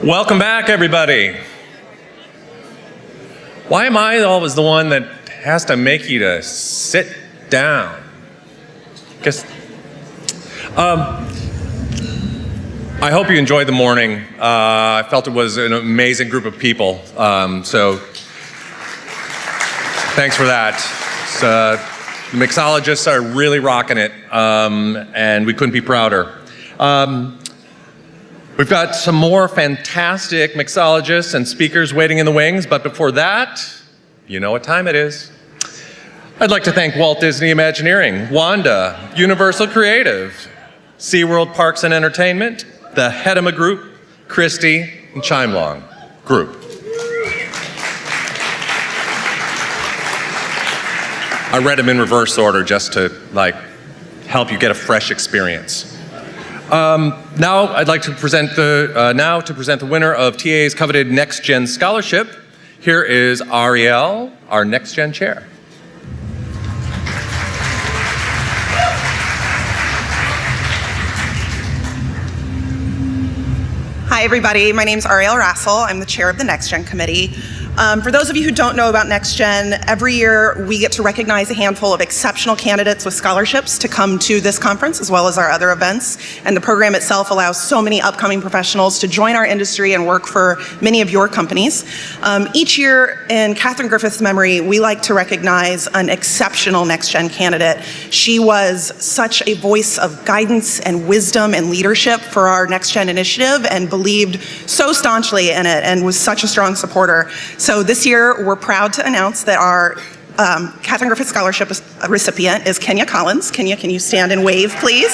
Welcome back, everybody. Why am I always the one that has to make you to sit down? I hope you enjoyed the morning. I felt it was an amazing group of people, so thanks for that. The mixologists are really rocking it, and we couldn't be prouder. We've got some more fantastic mixologists and speakers waiting in the wings, but before that, you know what time it is. I'd like to thank Walt Disney Imagineering, Wanda, Universal Creative, SeaWorld Parks and Entertainment, the Hedema Group, Christie, and Chimelong Group. I read them in reverse order just to help you get a fresh experience. Now I'd like to present the winner of TA's coveted Next Gen Scholarship. Here is Ariel, our Next Gen Chair. Hi everybody, my name is Ariel Rassel. I'm the chair of the Next Gen Committee. For those of you who don't know about Next Gen, every year we get to recognize a handful of exceptional candidates with scholarships to come to this conference as well as our other events. And the program itself allows so many upcoming professionals to join our industry and work for many of your companies. Each year in Katherine Griffith's memory, we like to recognize an exceptional Next Gen candidate. She was such a voice of guidance and wisdom and leadership for our Next Gen initiative and believed so staunchly in it and was such a strong supporter. So this year, we're proud to announce that our Katherine Griffith Scholarship recipient is Kenya Collins. Kenya, can you stand and wave, please?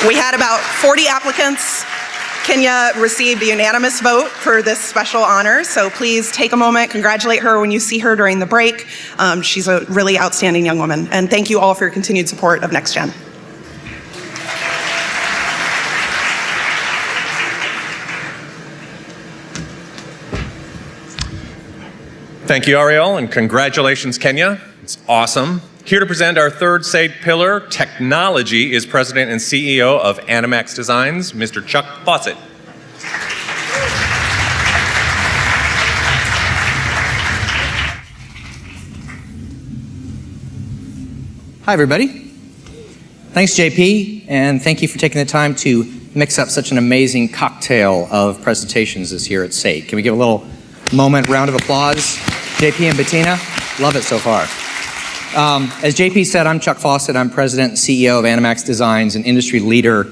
We had about 40 applicants. Kenya received a unanimous vote for this special honor, so please take a moment, congratulate her when you see her during the break. She's a really outstanding young woman, and thank you all for your continued support of Next Gen. Thank you, Ariel, and congratulations, Kenya. It's awesome. Here to present our third SATE pillar, technology, is President and CEO of Animax Designs, Mr. Chuck Fawcett. Hi, everybody. Thanks, JP, and thank you for taking the time to mix up such an amazing cocktail of presentations this year at SATE. Can we give a little round of applause? JP and Bettina, love it so far. As JP said, I'm Chuck Fawcett. I'm President and CEO of Animax Designs, an industry leader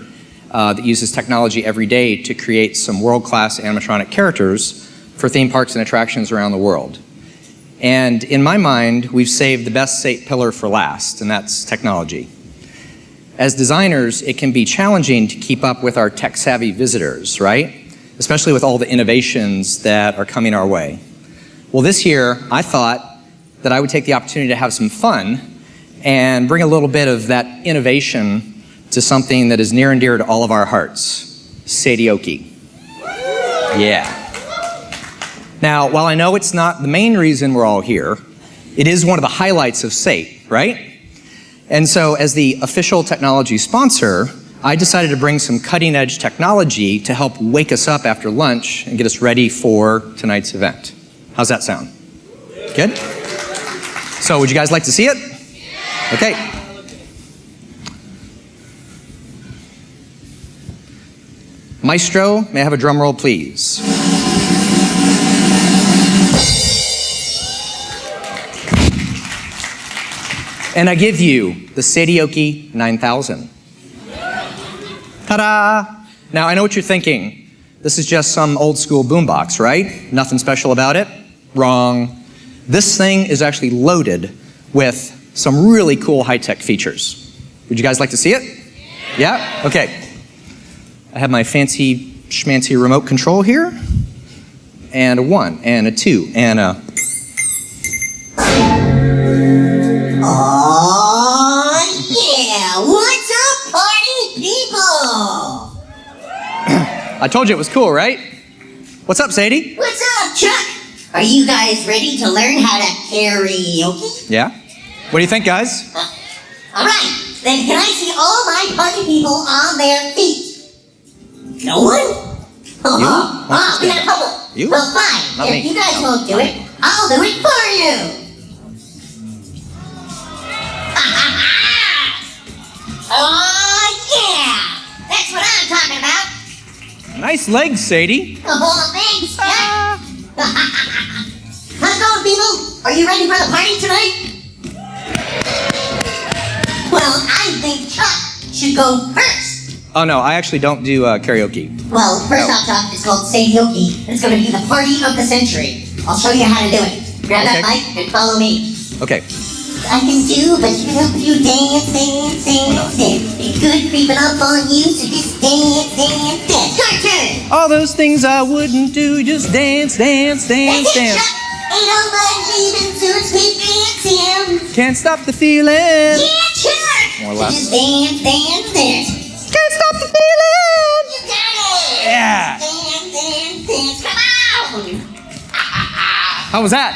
that uses technology every day to create some world-class animatronic characters for theme parks and attractions around the world. And in my mind, we've saved the best SATE pillar for last, and that's technology. As designers, it can be challenging to keep up with our tech-savvy visitors, right? Especially with all the innovations that are coming our way. Well, this year, I thought that I would take the opportunity to have some fun and bring a little bit of that innovation to something that is near and dear to all of our hearts, SATEoki. Yeah. Now, while I know it's not the main reason we're all here, it is one of the highlights of SATE, right? And so, as the official technology sponsor, I decided to bring some cutting-edge technology to help wake us up after lunch and get us ready for tonight's event. How's that sound? Good? So, would you guys like to see it? Okay. Maestro, may I have a drum roll, please? And I give you the SATEoki 9000. Ta-da! Now, I know what you're thinking. This is just some old school boombox, right? Nothing special about it? Wrong. This thing is actually loaded with some really cool high-tech features. Would you guys like to see it? Yeah? Okay. I have my fancy schmancy remote control here. And a 1, and a 2, and a... Oh, yeah! What's up, party people? I told you it was cool, right? What's up, Sadie? What's up, Chuck? Are you guys ready to learn how to karaoke? Yeah? What do you think, guys? All right, then can I see all my party people on their feet? No one? We got a couple. You? Well, fine. Not If me. you guys won't do it, I'll do it for you. Oh, yeah. That's what I'm talking about. Nice legs, Sadie. Oh, thanks, Chuck. How's it going, people? Are you ready for the party tonight? Well, I think Chuck should go first. Oh no, I actually don't do karaoke. Well, first off, Chuck, it's called karaoke. It's going to be the party of the century. I'll show you how to do it. Grab that mic and follow me. Okay. I can do but help you dance. It's good creeping up on you, so just dance. Your turn. All those things I wouldn't do, just dance. That's it, Chuck. Ain't nobody leaving, so let's keep dancing. Can't stop the feeling. Yeah, Chuck. More or less. Just dance. Can't stop the feeling. You got it. Yeah. Dance. Come on. How was that?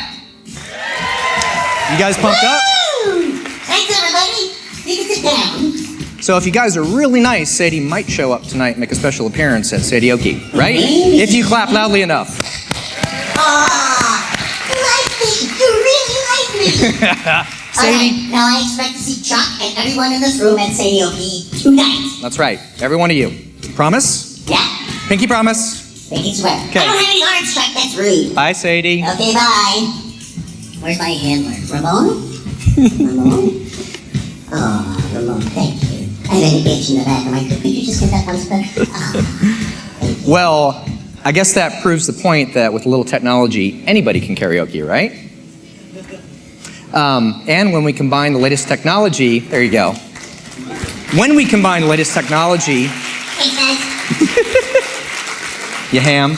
You guys pumped up? Woo! Thanks, everybody. You can sit down. So if you guys are really nice, Sadie might show up tonight and make a special appearance at Sadioki, right? If you clap loudly enough. You like me. You really like me. Sadie? Alright, now I expect to see Chuck and everyone in this room at Sadioki tonight. That's right. Every one of you. Promise? Yeah. Pinky promise. Pinky swear. Okay. I don't have any arms, Chuck. That's rude. Bye, Sadie. Okay, bye. Where's my handler? Ramon? Oh, Ramon, thank you. I have an itch in the back of my coat. Could you just give that one spin? Well, I guess that proves the point that with a little technology, anybody can karaoke, right? And when we combine the latest technology, there you go. When we combine the latest technology, Hey, guys. you ham.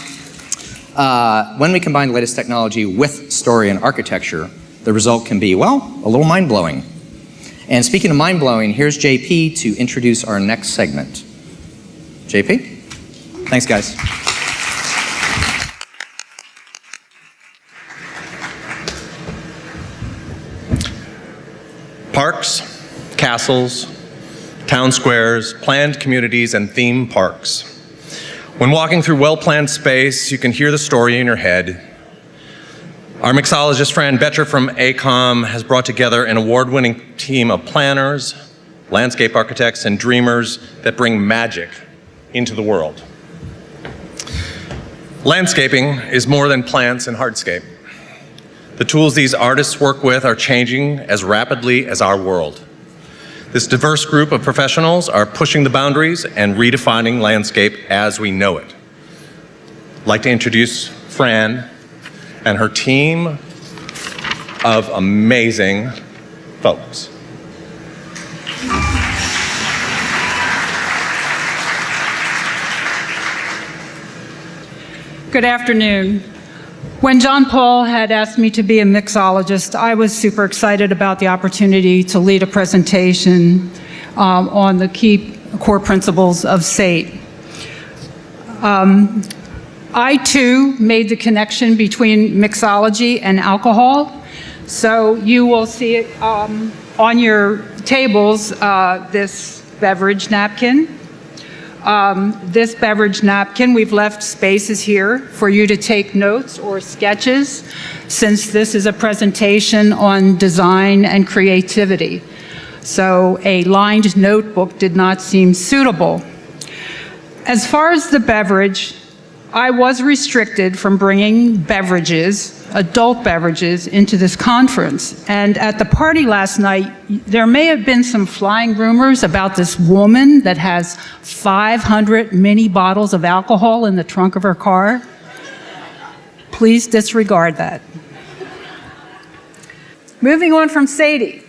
When we combine the latest technology with story and architecture, the result can be, well, a little mind-blowing. And speaking of mind-blowing, here's JP to introduce our next segment. JP? Thanks, guys. Parks, castles, town squares, planned communities, and theme parks. When walking through well-planned space, you can hear the story in your head. Our mixologist, Fran Boettcher from AECOM, has brought together an award-winning team of planners, landscape architects, and dreamers that bring magic into the world. Landscaping is more than plants and hardscape. The tools these artists work with are changing as rapidly as our world. This diverse group of professionals are pushing the boundaries and redefining landscape as we know it. I'd like to introduce Fran and her team of amazing folks. Good afternoon. When John Paul had asked me to be a mixologist, I was super excited about the opportunity to lead a presentation on the key core principles of SATE. I too made the connection between mixology and alcohol. So you will see it on your tables, this beverage napkin. This beverage napkin, we've left spaces here for you to take notes or sketches, since this is a presentation on design and creativity. So a lined notebook did not seem suitable. As far as the beverage, I was restricted from bringing beverages, adult beverages, into this conference. And at the party last night, there may have been some flying rumors about this woman that has 500 mini bottles of alcohol in the trunk of her car. Please disregard that. Moving on from Sadie,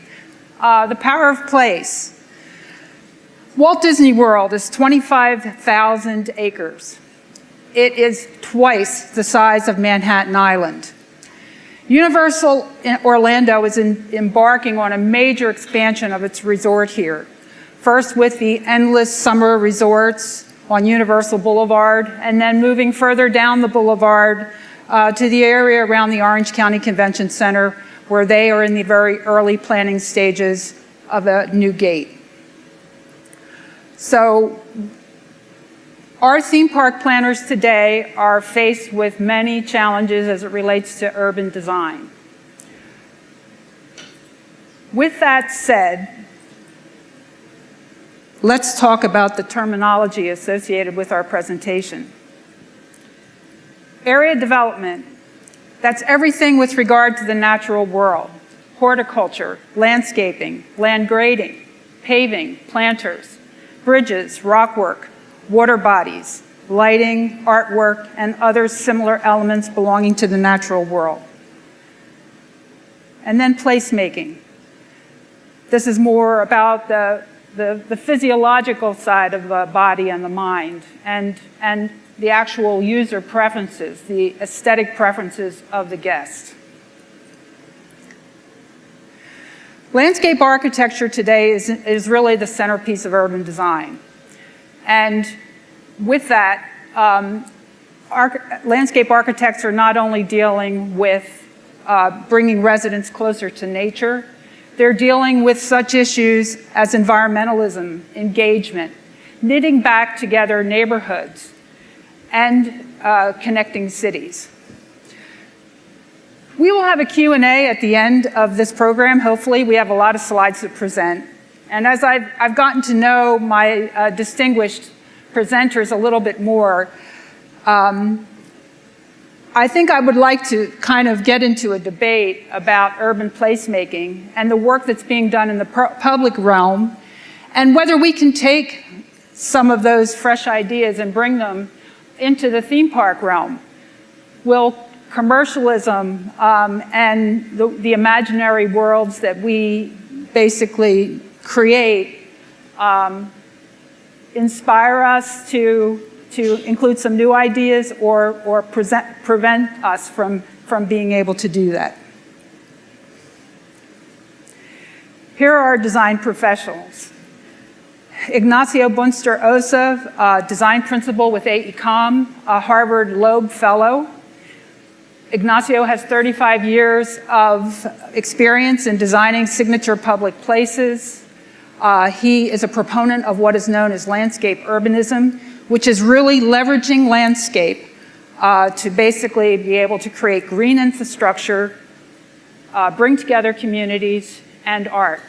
the power of place. Walt Disney World is 25,000 acres. It is twice the size of Manhattan Island. Universal Orlando is embarking on a major expansion of its resort here. First with the endless summer resorts on Universal Boulevard, and then moving further down the boulevard to the area around the Orange County Convention Center, where they are in the very early planning stages of a new gate. So Our theme park planners today are faced with many challenges as it relates to urban design. With that said, let's talk about the terminology associated with our presentation. Area development, that's everything with regard to the natural world. Horticulture, landscaping, land grading, paving, planters, bridges, rockwork, water bodies, lighting, artwork, and other similar elements belonging to the natural world. And then placemaking. This is more about the physiological side of the body and the mind, and the actual user preferences, the aesthetic preferences of the guest. Landscape architecture today is really the centerpiece of urban design. And with that, landscape architects are not only dealing with bringing residents closer to nature, they're dealing with such issues as environmentalism, engagement, knitting back together neighborhoods, and connecting cities. We will have a Q&A at the end of this program. Hopefully, we have a lot of slides to present. And as I've gotten to know my distinguished presenters a little bit more, I think I would like to kind of get into a debate about urban placemaking and the work that's being done in the public realm, and whether we can take some of those fresh ideas and bring them into the theme park realm. Will commercialism and the imaginary worlds that we basically create inspire us to include some new ideas, or prevent us from being able to do that? Here are our design professionals. Ignacio Bunster-Ossa, design principal with AECOM, a Harvard Loeb Fellow. Ignacio has 35 years of experience in designing signature public places. He is a proponent of what is known as landscape urbanism, which is really leveraging landscape to basically be able to create green infrastructure, bring together communities, and art.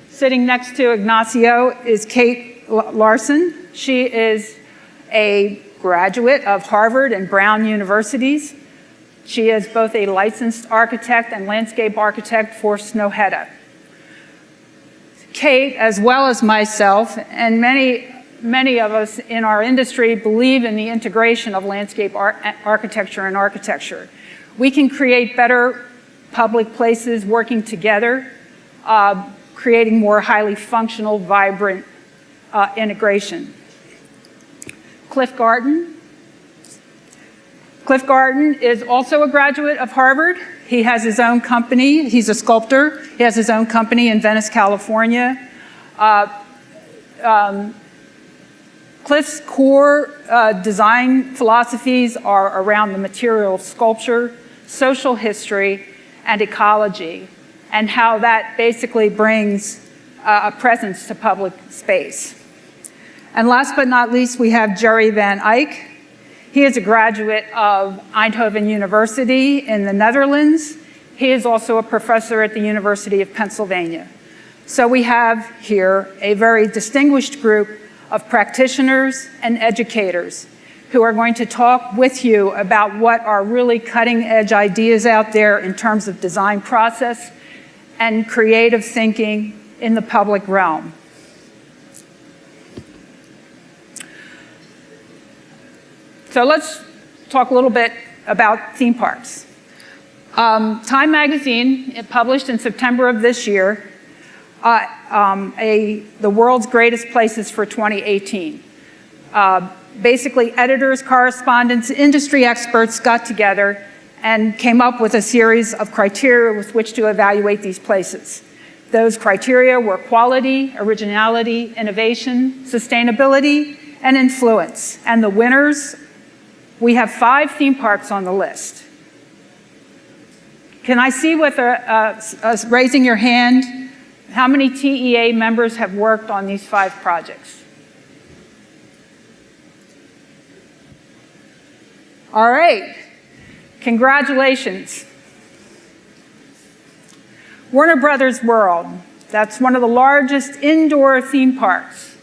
Sitting next to Ignacio is Kate Larson. She is a graduate of Harvard and Brown universities. She is both a licensed architect and landscape architect for Snøhetta. Kate, as well as myself, and many of us in our industry believe in the integration of landscape architecture and architecture. We can create better public places working together, creating more highly functional, vibrant integration. Cliff Garton. Cliff Garton is also a graduate of Harvard. He has his own company. He's a sculptor. He has his own company in Venice, California. Cliff's core design philosophies are around the material of sculpture, social history, and ecology, and how that basically brings a presence to public space. And last but not least, we have Jerry van Eyck. He is a graduate of Eindhoven University in the Netherlands. He is also a professor at the University of Pennsylvania. So we have here a very distinguished group of practitioners and educators who are going to talk with you about what are really cutting-edge ideas out there in terms of design process and creative thinking in the public realm. So let's talk a little bit about theme parks. Time magazine, it published in September of this year, the world's greatest places for 2018. Basically, editors, correspondents, industry experts got together and came up with a series of criteria with which to evaluate these places. Those criteria were quality, originality, innovation, sustainability, and influence. And the winners, we have 5 theme parks on the list. Can I see with raising your hand, how many TEA members have worked on these 5 projects? All right, congratulations. Warner Brothers World, that's one of the largest indoor theme parks,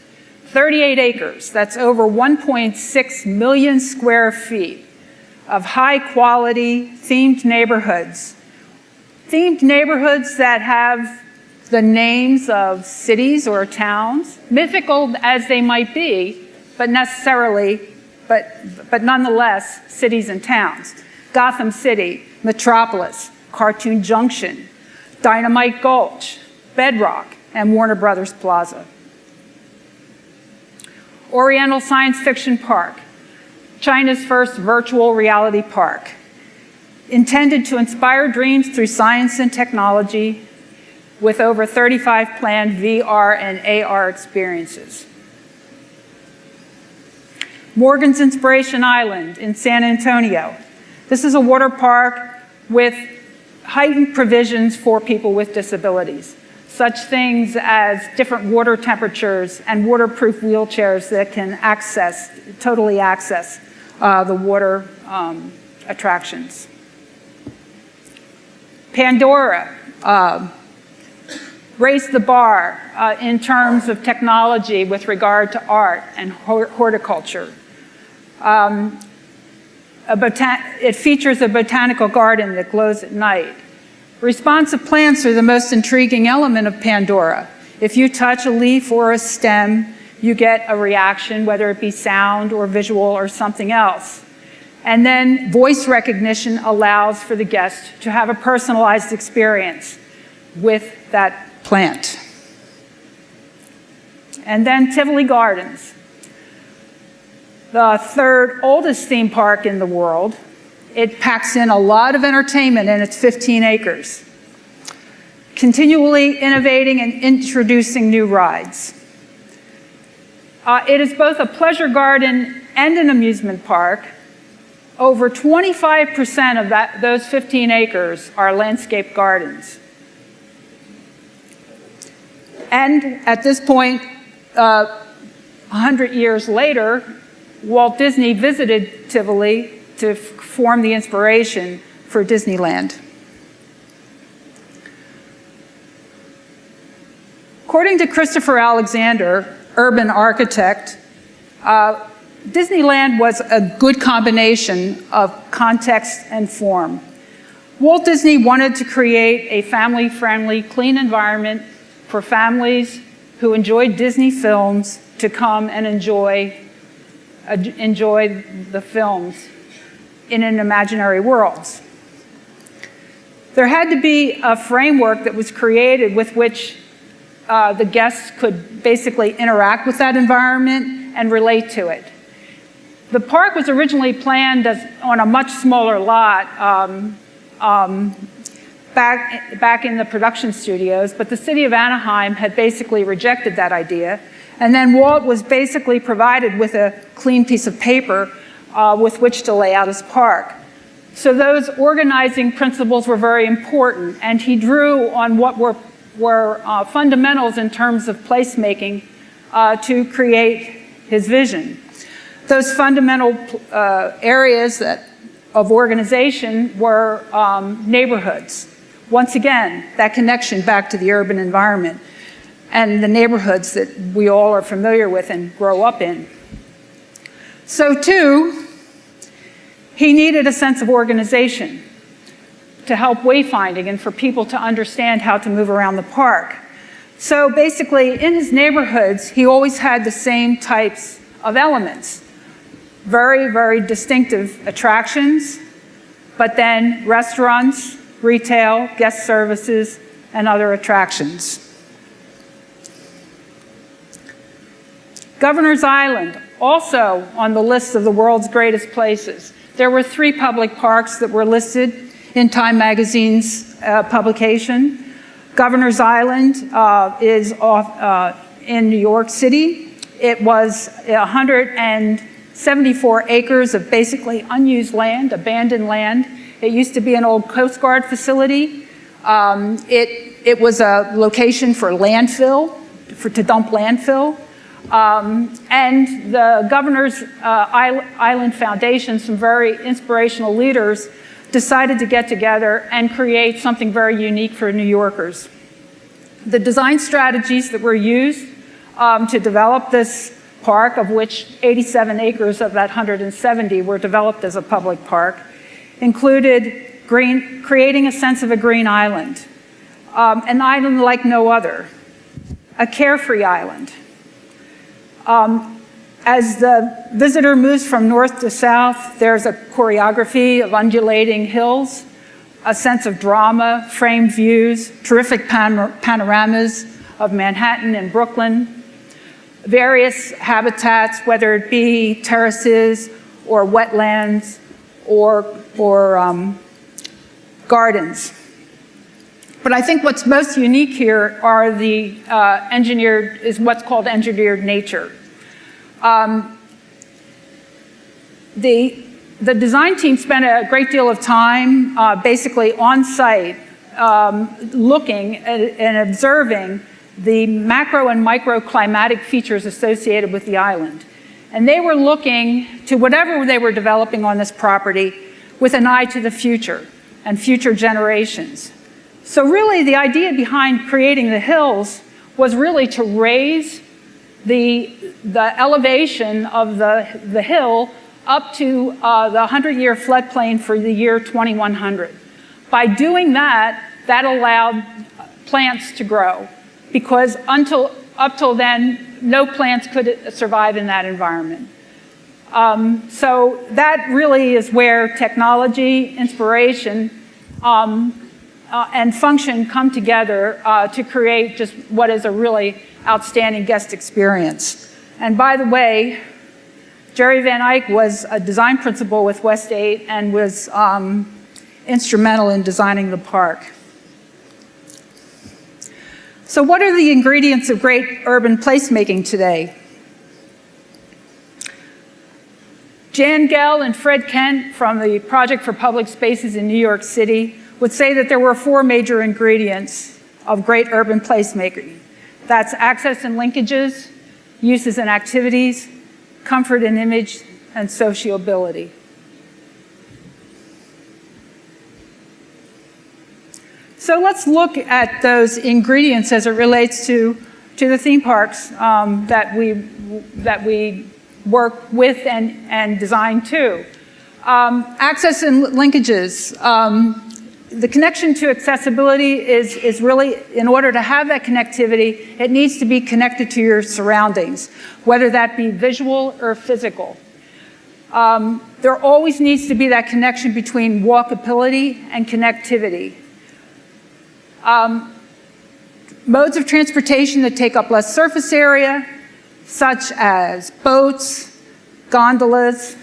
38 acres, that's over 1.6 million square feet of high quality themed neighborhoods. Themed neighborhoods that have the names of cities or towns, mythical as they might be, but nonetheless, cities and towns. Gotham City, Metropolis, Cartoon Junction, Dynamite Gulch, Bedrock, and Warner Brothers Plaza. Oriental Science Fiction Park, China's first virtual reality park, intended to inspire dreams through science and technology with over 35 planned VR and AR experiences. Morgan's Inspiration Island in San Antonio. This is a water park with heightened provisions for people with disabilities, such things as different water temperatures and waterproof wheelchairs that can totally access the water attractions. Pandora raised the bar in terms of technology with regard to art and horticulture. It features a botanical garden that glows at night. Responsive plants are the most intriguing element of Pandora. If you touch a leaf or a stem, you get a reaction, whether it be sound or visual or something else. And then voice recognition allows for the guest to have a personalized experience with that plant. And then Tivoli Gardens, the third oldest theme park in the world. It packs in a lot of entertainment in its 15 acres, continually innovating and introducing new rides. It is both a pleasure garden and an amusement park. Over 25% of those 15 acres are landscape gardens. And at this point, 100 years later, Walt Disney visited Tivoli to form the inspiration for Disneyland. According to Christopher Alexander, urban architect, Disneyland was a good combination of context and form. Walt Disney wanted to create a family-friendly, clean environment for families who enjoyed Disney films to come and enjoy the films in an imaginary world. There had to be a framework that was created with which the guests could basically interact with that environment and relate to it. The park was originally planned on a much smaller lot back in the production studios, but the city of Anaheim had basically rejected that idea. And then Walt was basically provided with a clean piece of paper with which to lay out his park. So those organizing principles were very important, and he drew on what were fundamentals in terms of placemaking to create his vision. Those fundamental areas of organization were neighborhoods. Once again, that connection back to the urban environment and the neighborhoods that we all are familiar with and grow up in. So too, he needed a sense of organization to help wayfinding and for people to understand how to move around the park. So basically, in his neighborhoods, he always had the same types of elements. Very, very distinctive attractions, but then restaurants, retail, guest services, and other attractions. Governor's Island, also on the list of the world's greatest places. There were 3 public parks that were listed in Time Magazine's publication. Governor's Island is in New York City. It was 174 acres of basically unused land, abandoned land. It used to be an old Coast Guard facility. It was a location for landfill, to dump landfill. And the Governor's Island Foundation, some very inspirational leaders, decided to get together and create something very unique for New Yorkers. The design strategies that were used to develop this park, of which 87 acres of that 170 were developed as a public park, included creating a sense of a green island, an island like no other, a carefree island. As the visitor moves from north to south, there's a choreography of undulating hills, a sense of drama, framed views, terrific panoramas of Manhattan and Brooklyn, various habitats, whether it be terraces or wetlands or gardens. But I think what's most unique here are is what's called engineered nature. The design team spent a great deal of time basically on site looking and observing the macro and microclimatic features associated with the island. And they were looking to whatever they were developing on this property with an eye to the future and future generations. So really the idea behind creating the hills was really to raise the elevation of the hill up to the 100-year floodplain for the year 2100. By doing that, that allowed plants to grow, because up till then, no plants could survive in that environment. So that really is where technology, inspiration, and function come together to create just what is a really outstanding guest experience. And by the way, Jerry Van Eyck was a design principal with West 8 and was instrumental in designing the park. So what are the ingredients of great urban placemaking today? Jan Gell and Fred Kent from the Project for Public Spaces in New York City would say that there were 4 major ingredients of great urban placemaking. That's access and linkages, uses and activities, comfort and image, and sociability. So let's look at those ingredients as it relates to the theme parks that we work with and design to. Access and linkages. The connection to accessibility is really, in order to have that connectivity, it needs to be connected to your surroundings, whether that be visual or physical. There always needs to be that connection between walkability and connectivity. Modes of transportation that take up less surface area, such as boats, gondolas,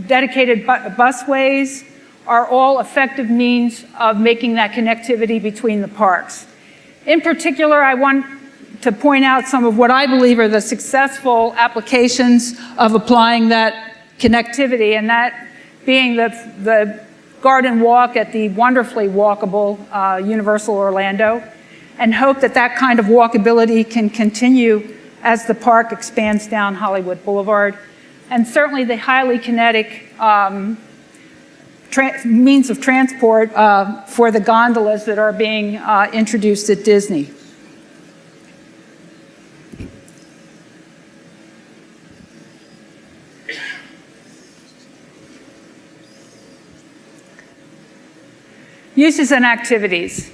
dedicated busways, are all effective means of making that connectivity between the parks. In particular, I want to point out some of what I believe are the successful applications of applying that connectivity, and that being the garden walk at the wonderfully walkable Universal Orlando, and hope that that kind of walkability can continue as the park expands down Hollywood Boulevard, and certainly the highly kinetic means of transport for the gondolas that are being introduced at Disney. Uses and activities.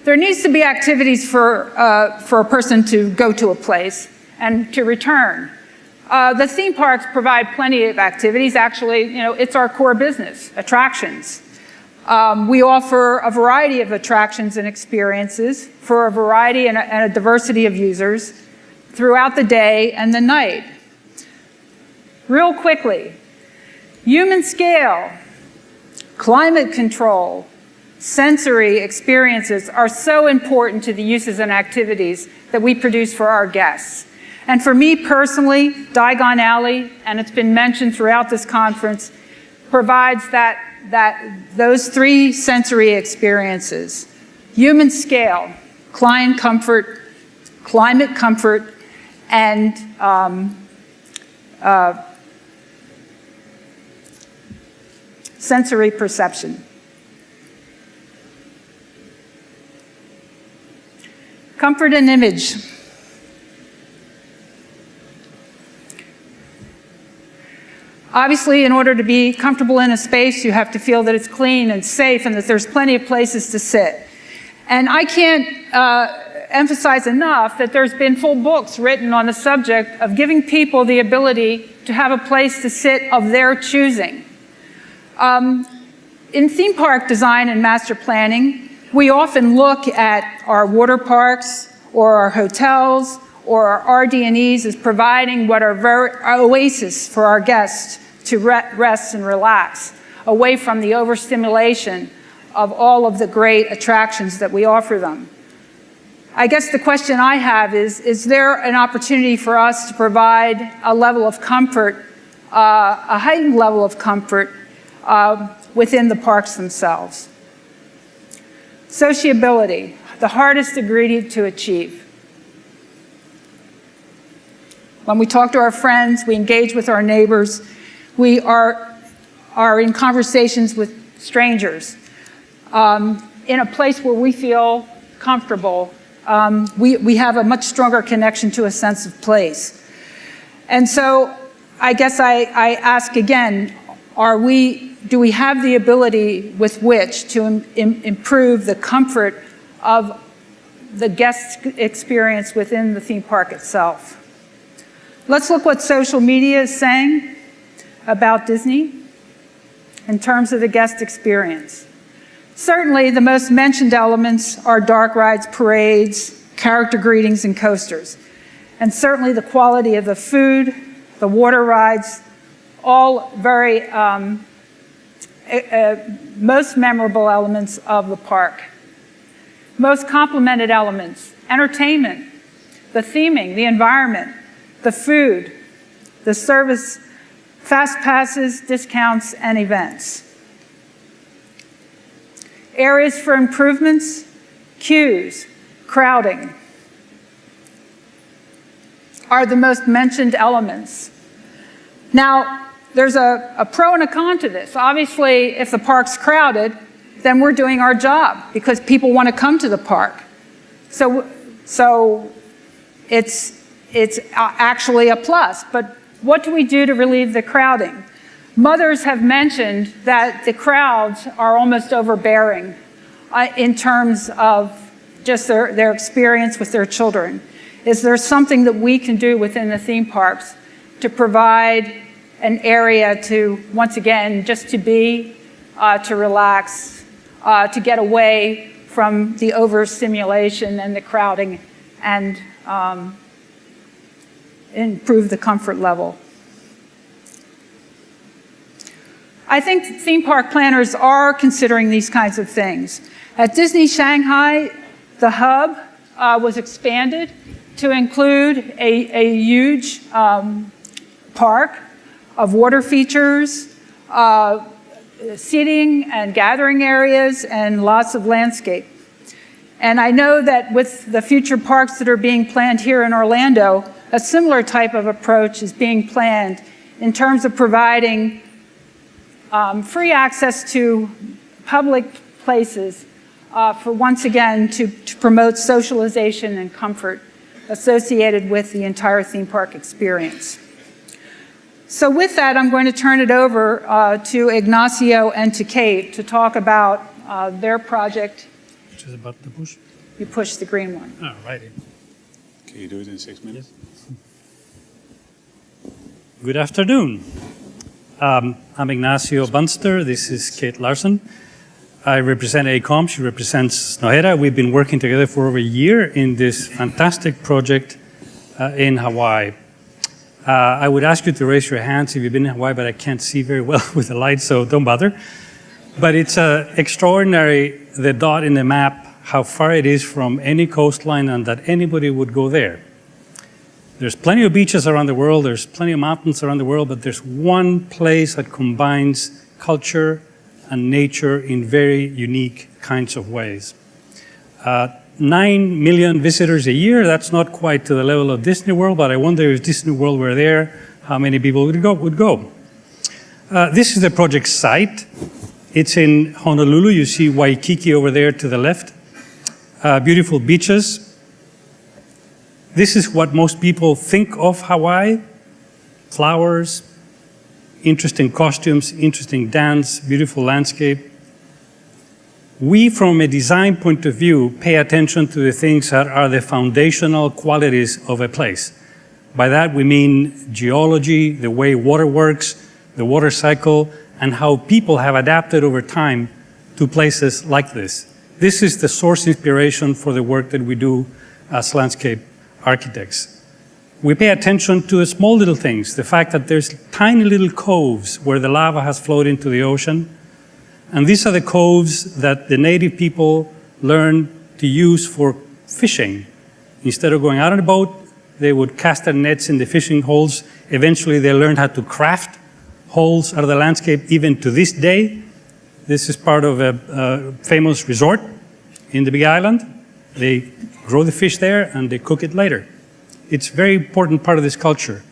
There needs to be activities for a person to go to a place and to return. The theme parks provide plenty of activities. Actually, it's our core business, attractions. We offer a variety of attractions and experiences for a variety and a diversity of users throughout the day and the night. Real quickly, human scale, climate control, sensory experiences are so important to the uses and activities that we produce for our guests. And for me personally, Diagon Alley, and it's been mentioned throughout this conference, provides those 3 sensory experiences. human scale, climate comfort, and sensory perception. Comfort and image. Obviously, in order to be comfortable in a space, you have to feel that it's clean and safe and that there's plenty of places to sit. And I can't emphasize enough that there's been full books written on the subject of giving people the ability to have a place to sit of their choosing. In theme park design and master planning, we often look at our water parks or our hotels or our RD&Es as providing what are our oasis for our guests to rest and relax, away from the overstimulation of all of the great attractions that we offer them. I guess the question I have is there an opportunity for us to provide a level of comfort, a heightened level of comfort within the parks themselves? Sociability, the hardest ingredient to achieve. When we talk to our friends, we engage with our neighbors, we are in conversations with strangers. In a place where we feel comfortable, we have a much stronger connection to a sense of place. And so I guess I ask again, do we have the ability with which to improve the comfort of the guest experience within the theme park itself? Let's look what social media is saying about Disney in terms of the guest experience. Certainly, the most mentioned elements are dark rides, parades, character greetings, and coasters. And certainly the quality of the food, the water rides, all very most memorable elements of the park. Most complimented elements: entertainment, the theming, the environment, the food, the service, fast passes, discounts, and events. Areas for improvements: queues, crowding, are the most mentioned elements. Now, there's a pro and a con to this. Obviously, if the park's crowded, then we're doing our job because people want to come to the park. So it's actually a plus. But what do we do to relieve the crowding? Mothers have mentioned that the crowds are almost overbearing in terms of just their experience with their children. Is there something that we can do within the theme parks to provide an area to, once again, just to be, to relax, to get away from the overstimulation and the crowding and improve the comfort level? I think theme park planners are considering these kinds of things. At Disney Shanghai, the hub was expanded to include a huge park of water features, seating and gathering areas, and lots of landscape. And I know that with the future parks that are being planned here in Orlando, a similar type of approach is being planned in terms of providing free access to public places for, once again, to promote socialization and comfort associated with the entire theme park experience. So with that, I'm going to turn it over to Ignacio and to Kate to talk about their project. Which is about the push? You push the green one. Oh, righty. Can you do it in 6 minutes? Good afternoon. I'm Ignacio Bunster. This is Kate Larson. I represent AECOM. She represents Nohera. We've been working together for over a year in this fantastic project in Hawaii. I would ask you to raise your hands if you've been in Hawaii, but I can't see very well with the light, so don't bother. But it's extraordinary, the dot in the map, how far it is from any coastline and that anybody would go there. There's plenty of beaches around the world, there's plenty of mountains around the world, but there's one place that combines culture and nature in very unique kinds of ways. 9 million visitors a year. That's not quite to the level of Disney World, but I wonder if Disney World were there, how many people would go. This is the project site. It's in Honolulu. You see Waikiki over there to the left. Beautiful beaches. This is what most people think of Hawaii. Flowers, interesting costumes, interesting dance, beautiful landscape. We, from a design point of view, pay attention to the things that are the foundational qualities of a place. By that we mean geology, the way water works, the water cycle, and how people have adapted over time to places like this. This is the source inspiration for the work that we do as landscape architects. We pay attention to the small little things, the fact that there's tiny little coves where the lava has flowed into the ocean. And these are the coves that the native people learned to use for fishing. Instead of going out on a boat, they would cast their nets in the fishing holes. Eventually, they learned how to craft holes out of the landscape, even to this day. This is part of a famous resort in the Big Island. They grow the fish there and they cook it later. It's a very important part of this culture.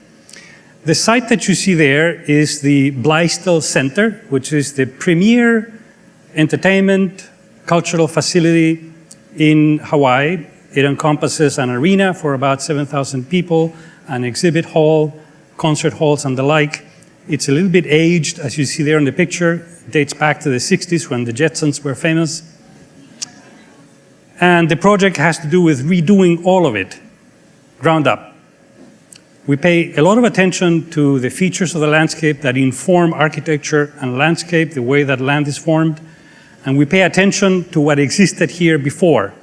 The site that you see there is the Blaisdell Center, which is the premier entertainment, cultural facility in Hawaii. It encompasses an arena for about 7,000 people, an exhibit hall, concert halls, and the like. It's a little bit aged, as you see there in the picture. It dates back to the 60s when the Jetsons were famous. And the project has to do with redoing all of it, ground up. We pay a lot of attention to the features of the landscape that inform architecture and landscape, the way that land is formed. And we pay attention to what existed here before.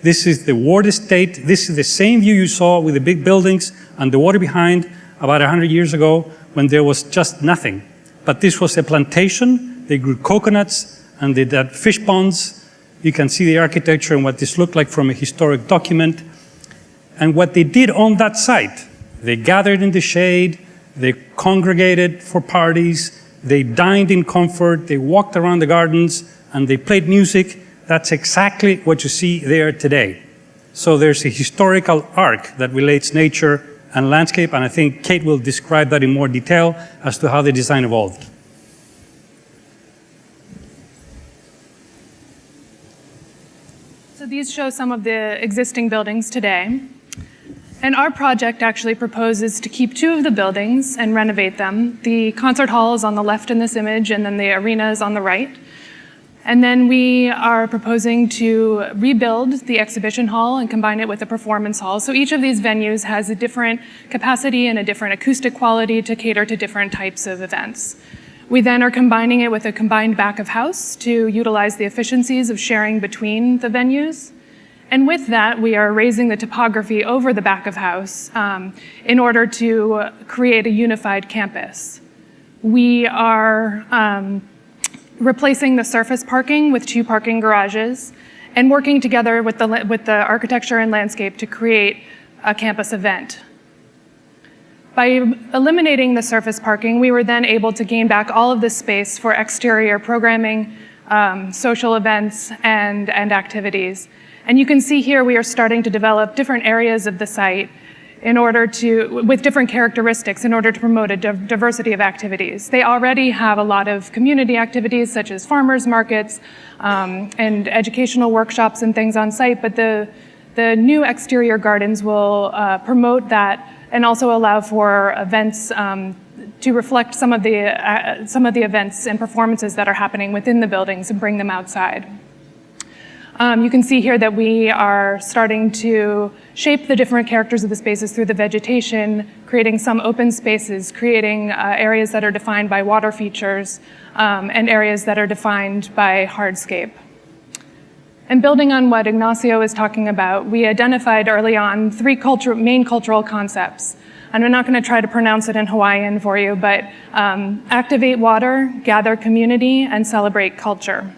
This is the Ward Estate. This is the same view you saw with the big buildings and the water behind about 100 years ago when there was just nothing. But this was a plantation. They grew coconuts and they did fish ponds. You can see the architecture and what this looked like from a historic document. And what they did on that site, they gathered in the shade, they congregated for parties, they dined in comfort, they walked around the gardens, and they played music. That's exactly what you see there today. So there's a historical arc that relates nature and landscape, and I think Kate will describe that in more detail as to how the design evolved. So these show some of the existing buildings today. And our project actually proposes to keep 2 of the buildings and renovate them. The concert hall is on the left in this image, and then the arena is on the right. And then we are proposing to rebuild the exhibition hall and combine it with a performance hall. So each of these venues has a different capacity and a different acoustic quality to cater to different types of events. We then are combining it with a combined back of house to utilize the efficiencies of sharing between the venues. And with that, we are raising the topography over the back of house in order to create a unified campus. We are replacing the surface parking with 2 parking garages and working together with the architecture and landscape to create a campus event. By eliminating the surface parking, we were then able to gain back all of this space for exterior programming, social events, and activities. And you can see here we are starting to develop different areas of the site with different characteristics in order to promote a diversity of activities. They already have a lot of community activities such as farmers markets and educational workshops and things on site, but the new exterior gardens will promote that and also allow for events to reflect some of the events and performances that are happening within the buildings and bring them outside. You can see here that we are starting to shape the different characters of the spaces through the vegetation, creating some open spaces, creating areas that are defined by water features, and areas that are defined by hardscape. And building on what Ignacio is talking about, we identified early on 3 main cultural concepts. And I'm not going to try to pronounce it in Hawaiian for you, but activate water, gather community, and celebrate culture.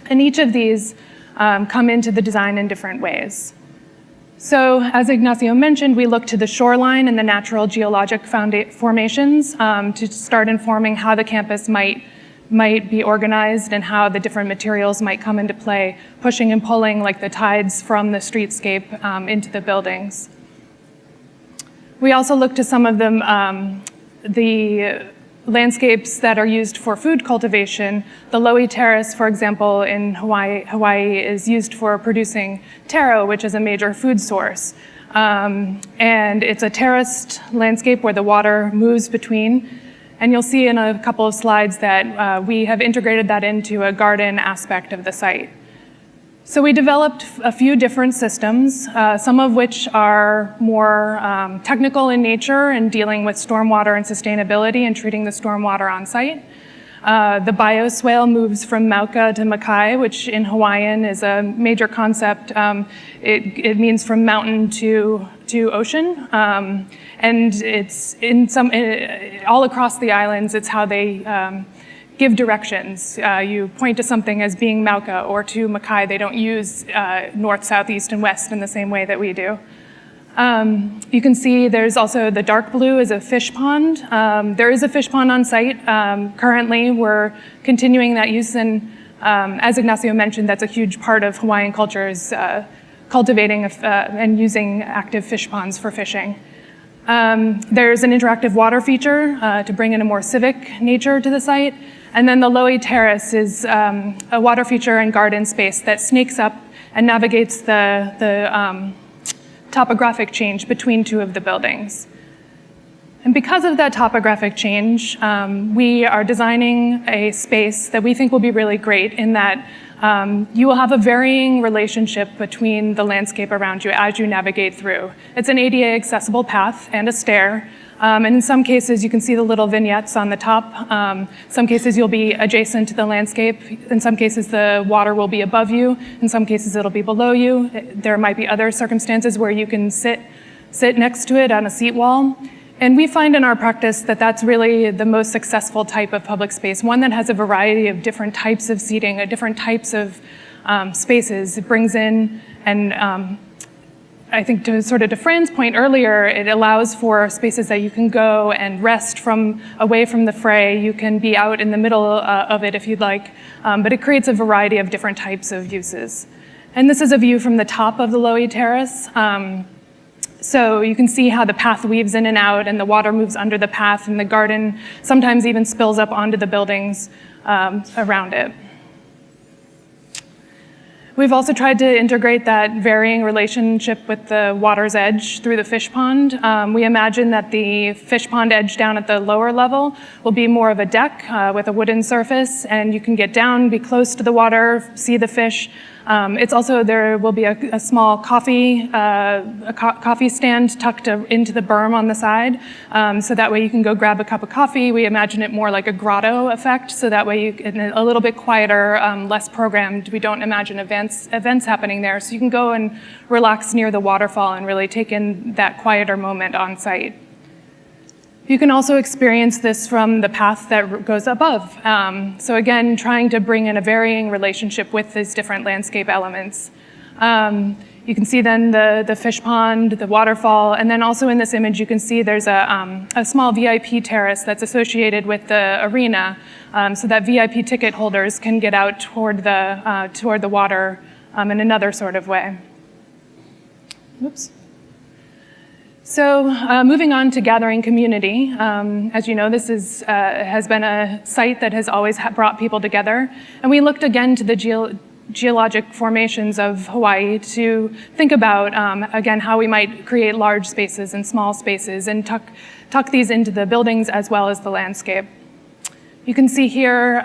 And each of these come into the design in different ways. So as Ignacio mentioned, we look to the shoreline and the natural geologic formations to start informing how the campus might might be organized and how the different materials might come into play, pushing and pulling like the tides from the streetscape into the buildings. We also looked to some of the landscapes that are used for food cultivation. The Loei Terrace, for example, in Hawaii is used for producing taro, which is a major food source. And it's a terraced landscape where the water moves between. And you'll see in a couple of slides that we have integrated that into a garden aspect of the site. So we developed a few different systems, some of which are more technical in nature and dealing with stormwater and sustainability and treating the stormwater on site. The bioswale moves from Mauka to Makai, which in Hawaiian is a major concept. It means from mountain to ocean. And it's all across the islands, it's how they give directions. You point to something as being Mauka or to Makai. They don't use north, south, east, and west in the same way that we do. You can see there's also the dark blue is a fish pond. There is a fish pond on site. Currently, we're continuing that use, and as Ignacio mentioned, that's a huge part of Hawaiian culture is cultivating and using active fish ponds for fishing. There's an interactive water feature to bring in a more civic nature to the site. And then the Loei Terrace is a water feature and garden space that snakes up and navigates the topographic change between two of the buildings. And because of that topographic change, we are designing a space that we think will be really great in that you will have a varying relationship between the landscape around you as you navigate through. It's an ADA accessible path and a stair. And in some cases, you can see the little vignettes on the top. Some cases, you'll be adjacent to the landscape. In some cases, the water will be above you. In some cases, it'll be below you. There might be other circumstances where you can sit next to it on a seat wall. And we find in our practice that that's really the most successful type of public space, one that has a variety of different types of seating, different types of spaces. It brings in, and I think to Fran's point earlier, it allows for spaces that you can go and rest away from the fray. You can be out in the middle of it if you'd like, but it creates a variety of different types of uses. And this is a view from the top of the Loei Terrace. So you can see how the path weaves in and out and the water moves under the path, and the garden sometimes even spills up onto the buildings around it. We've also tried to integrate that varying relationship with the water's edge through the fish pond. We imagine that the fish pond edge down at the lower level will be more of a deck with a wooden surface, and you can get down, be close to the water, see the fish. It's also, there will be a small coffee stand tucked into the berm on the side. So that way you can go grab a cup of coffee. We imagine it more like a grotto effect. So that way a little bit quieter, less programmed. We don't imagine events happening there. So you can go and relax near the waterfall and really take in that quieter moment on site. You can also experience this from the path that goes above. So again, trying to bring in a varying relationship with these different landscape elements. You can see then the fish pond, the waterfall, and then also in this image you can see there's a small VIP terrace that's associated with the arena, so that VIP ticket holders can get out toward the water in another sort of way. Oops. So moving on to gathering community, as you know, this has been a site that has always brought people together. And we looked again to the geologic formations of Hawaii to think about, again, how we might create large spaces and small spaces and tuck these into the buildings as well as the landscape. You can see here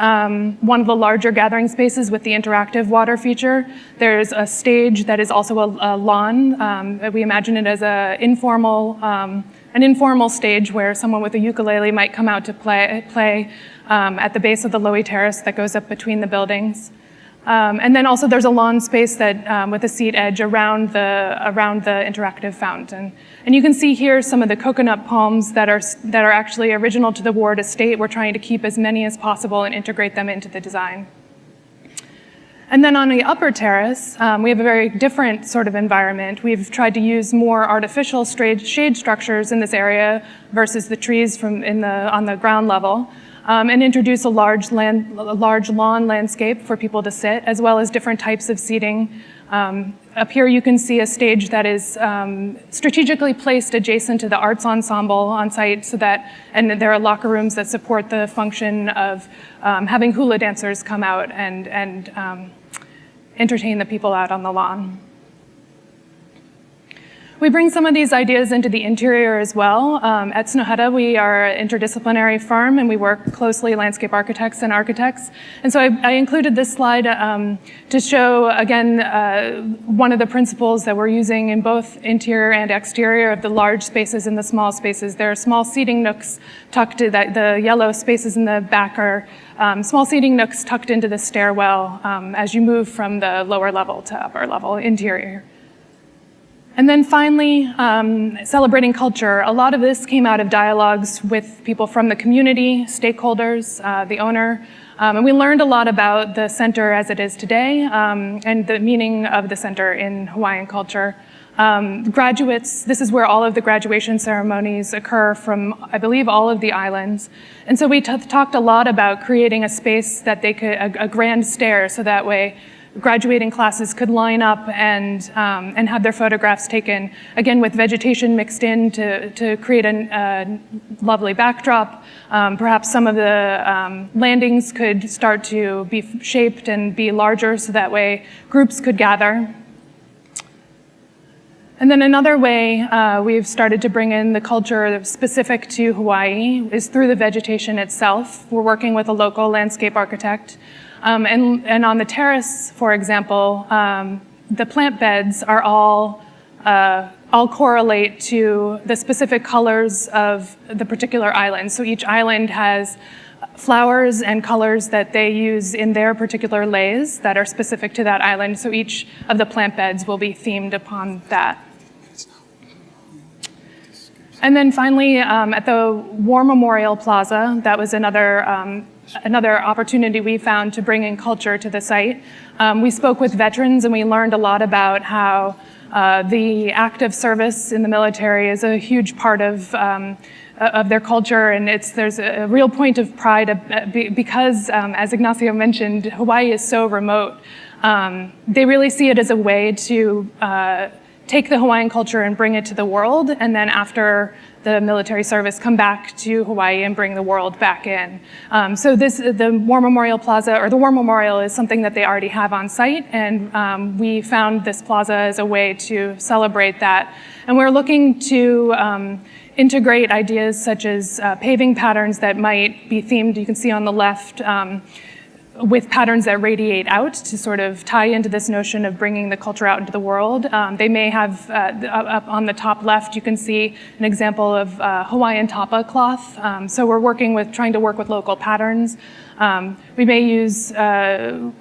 one of the larger gathering spaces with the interactive water feature. There's a stage that is also a lawn. We imagine it as an informal stage where someone with a ukulele might come out to play at the base of the Loei Terrace that goes up between the buildings. And then also there's a lawn space that with a seat edge around the interactive fountain. And you can see here some of the coconut palms that are actually original to the Ward estate. We're trying to keep as many as possible and integrate them into the design. And then on the upper terrace, we have a very different sort of environment. We've tried to use more artificial shade structures in this area versus the trees on the ground level. and introduce a large lawn landscape for people to sit, as well as different types of seating. Up here you can see a stage that is strategically placed adjacent to the arts ensemble on site, so that, and there are locker rooms that support the function of having hula dancers come out and entertain the people out on the lawn. We bring some of these ideas into the interior as well. At Snohetta, we are an interdisciplinary firm, and we work closely landscape architects and architects. And so I included this slide to show, again, one of the principles that we're using in both interior and exterior of the large spaces and the small spaces. There are small seating nooks tucked in, the yellow spaces in the back are small seating nooks tucked into the stairwell as you move from the lower level to upper level interior. And then finally, celebrating culture. A lot of this came out of dialogues with people from the community, stakeholders, the owner, and we learned a lot about the center as it is today and the meaning of the center in Hawaiian culture. Graduates, this is where all of the graduation ceremonies occur from, I believe, all of the islands. And so we talked a lot about creating a space that they could, a grand stair, so that way graduating classes could line up and have their photographs taken, again with vegetation mixed in to create a lovely backdrop. Perhaps some of the landings could start to be shaped and be larger, so that way groups could gather. And then another way we've started to bring in the culture specific to Hawaii is through the vegetation itself. We're working with a local landscape architect. And on the terrace, for example, the plant beds are all correlate to the specific colors of the particular island. So each island has flowers and colors that they use in their particular leis that are specific to that island. So each of the plant beds will be themed upon that. And then finally, at the War Memorial Plaza, that was another opportunity we found to bring in culture to the site. We spoke with veterans, and we learned a lot about how the active service in the military is a huge part of their culture, and there's a real point of pride because, as Ignacio mentioned, Hawaii is so remote. They really see it as a way to take the Hawaiian culture and bring it to the world, and then after the military service, come back to Hawaii and bring the world back in. So the War Memorial Plaza, or the War Memorial, is something that they already have on site, and we found this plaza as a way to celebrate that. And we're looking to integrate ideas such as paving patterns that might be themed, you can see on the left, with patterns that radiate out to sort of tie into this notion of bringing the culture out into the world. They may have, up on the top left, you can see an example of Hawaiian tapa cloth. So we're trying to work with local patterns. We may use an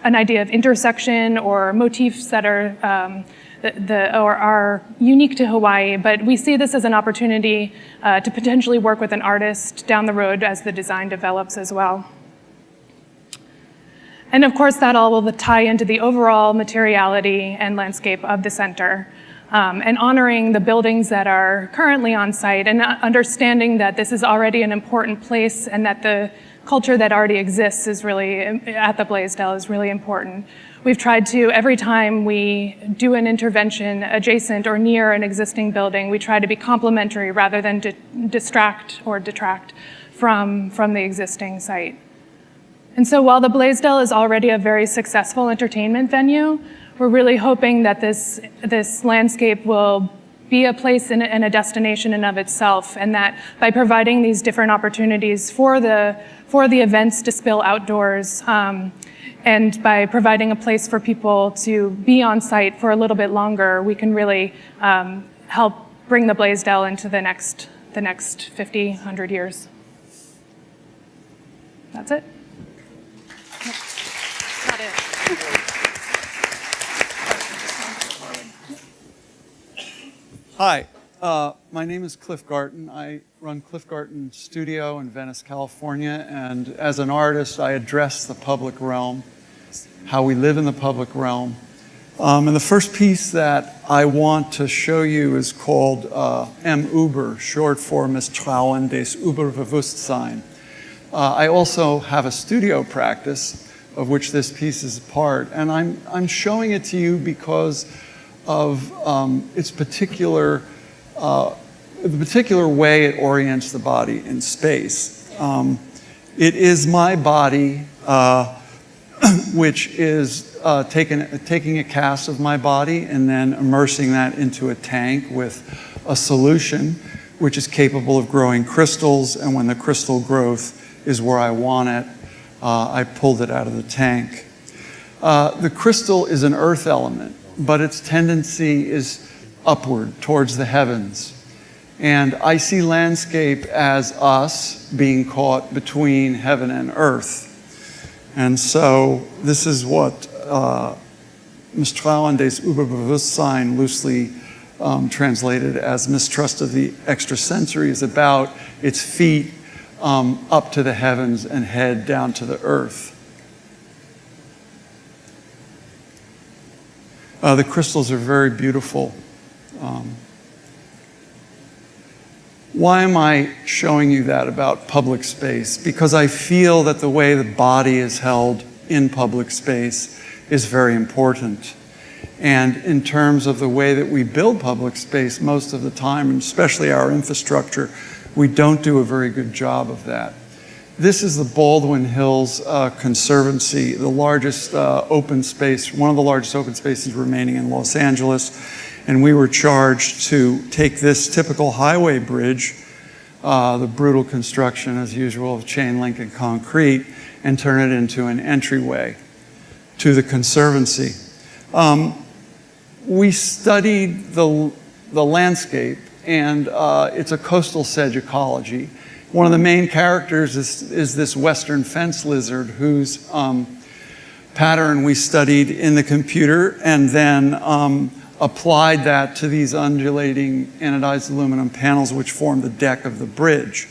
idea of intersection or motifs that are or are unique to Hawaii, but we see this as an opportunity to potentially work with an artist down the road as the design develops as well. And of course, that all will tie into the overall materiality and landscape of the center, and honoring the buildings that are currently on site, and understanding that this is already an important place, and that the culture that already exists is really, at the Blaisdell, is really important. We've tried to, every time we do an intervention adjacent or near an existing building, we try to be complementary rather than distract or detract from the existing site. And so while the Blaisdell is already a very successful entertainment venue, we're really hoping that this landscape will be a place and a destination in of itself, and that by providing these different opportunities for the events to spill outdoors, and by providing a place for people to be on site for a little bit longer, we can really help bring the Blaisdell into the next 50, 100 years. That's it. Got it. Hi, my name is Cliff Garton. I run Cliff Garton Studio in Venice, California, and as an artist, I address the public realm, how we live in the public realm. And the first piece that I want to show you is called Uber, short for Misstrauen des Überbewusstsein. I also have a studio practice of which this piece is a part, and I'm showing it to you because of its particular, the particular way it orients the body in space. It is my body, which is taking a cast of my body and then immersing that into a tank with a solution which is capable of growing crystals, and when the crystal growth is where I want it, I pulled it out of the tank. The crystal is an earth element, but its tendency is upward towards the heavens. And I see landscape as us being caught between heaven and earth. And so this is what Misstrauen des Überbewusstsein, loosely translated as mistrust of the extrasensory, is about. Its feet up to the heavens and head down to the earth. The crystals are very beautiful. Why am I showing you that about public space? Because I feel that the way the body is held in public space is very important. And in terms of the way that we build public space most of the time, and especially our infrastructure, we don't do a very good job of that. This is the Baldwin Hills Conservancy, the largest open space, one of the largest open spaces remaining in Los Angeles. And we were charged to take this typical highway bridge, the brutal construction as usual of chain link and concrete, and turn it into an entryway to the Conservancy. We studied the landscape, and it's a coastal sedge ecology. One of the main characters is this western fence lizard, whose pattern we studied in the computer, and then applied that to these undulating anodized aluminum panels which form the deck of the bridge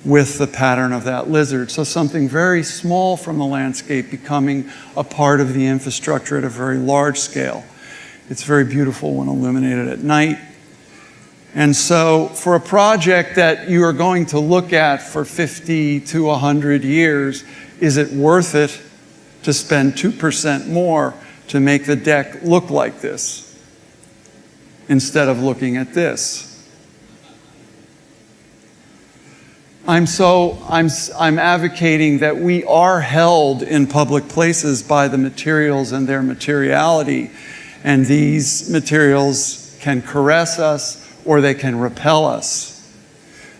with the pattern of that lizard. So something very small from the landscape becoming a part of the infrastructure at a very large scale. It's very beautiful when illuminated at night. And so for a project that you are going to look at for 50 to 100 years, is it worth it to spend 2% more to make the deck look like this instead of looking at this? I'm advocating that we are held in public places by the materials and their materiality, and these materials can caress us or they can repel us.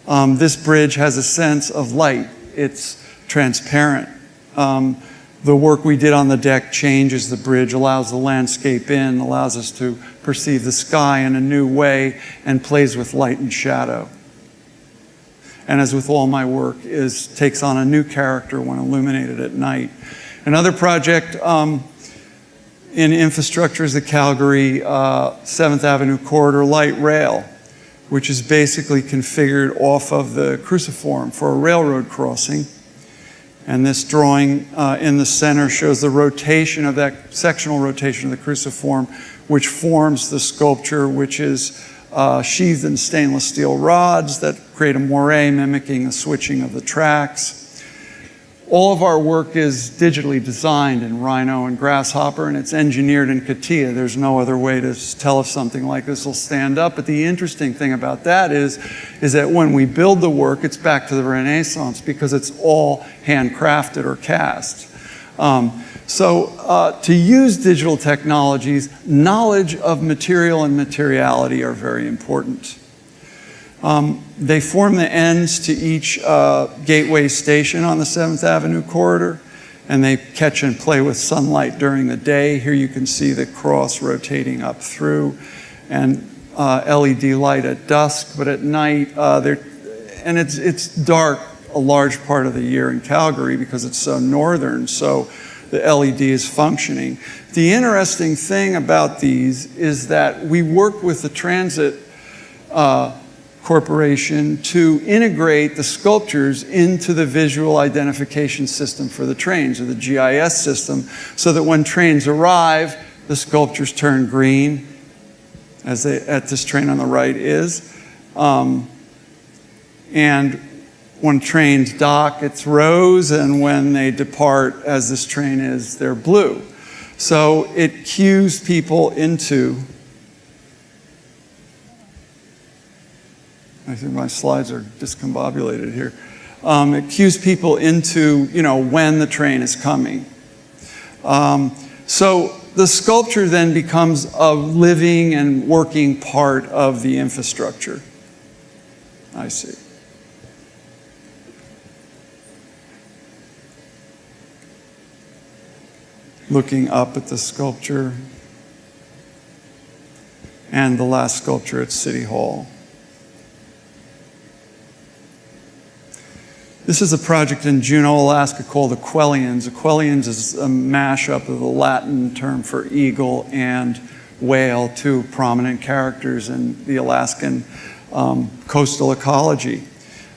This bridge has a sense of light. It's transparent. The work we did on the deck changes the bridge, allows the landscape in, allows us to perceive the sky in a new way, and plays with light and shadow. And as with all my work, takes on a new character when illuminated at night. Another project in infrastructure is the Calgary 7th Avenue Corridor Light Rail, which is basically configured off of the cruciform for a railroad crossing. And this drawing in the center shows the rotation of that sectional rotation of the cruciform, which forms the sculpture, which is sheathed in stainless steel rods that create a moire mimicking a switching of the tracks. All of our work is digitally designed in Rhino and Grasshopper, and it's engineered in CATIA. There's no other way to tell if something like this will stand up. But the interesting thing about that is that when we build the work, it's back to the Renaissance because it's all handcrafted or cast. So to use digital technologies, knowledge of material and materiality are very important. They form the ends to each gateway station on the 7th Avenue corridor, and they catch and play with sunlight during the day. Here you can see the cross rotating up through, and LED light at dusk, but at night, and it's dark a large part of the year in Calgary because it's so northern, so the LED is functioning. The interesting thing about these is that we work with the transit corporation to integrate the sculptures into the visual identification system for the trains, or the GIS system, so that when trains arrive, the sculptures turn green, as at this train on the right is. And when trains dock, it's rose, and when they depart, as this train is, they're blue. So it cues people into, I think my slides are discombobulated here. It cues people into, when the train is coming. So the sculpture then becomes a living and working part of the infrastructure. I see. Looking up at the sculpture and the last sculpture at City Hall. This is a project in Juneau, Alaska called Aquelians. Aquelians is a mashup of the Latin term for eagle and whale, two prominent characters in the Alaskan coastal ecology.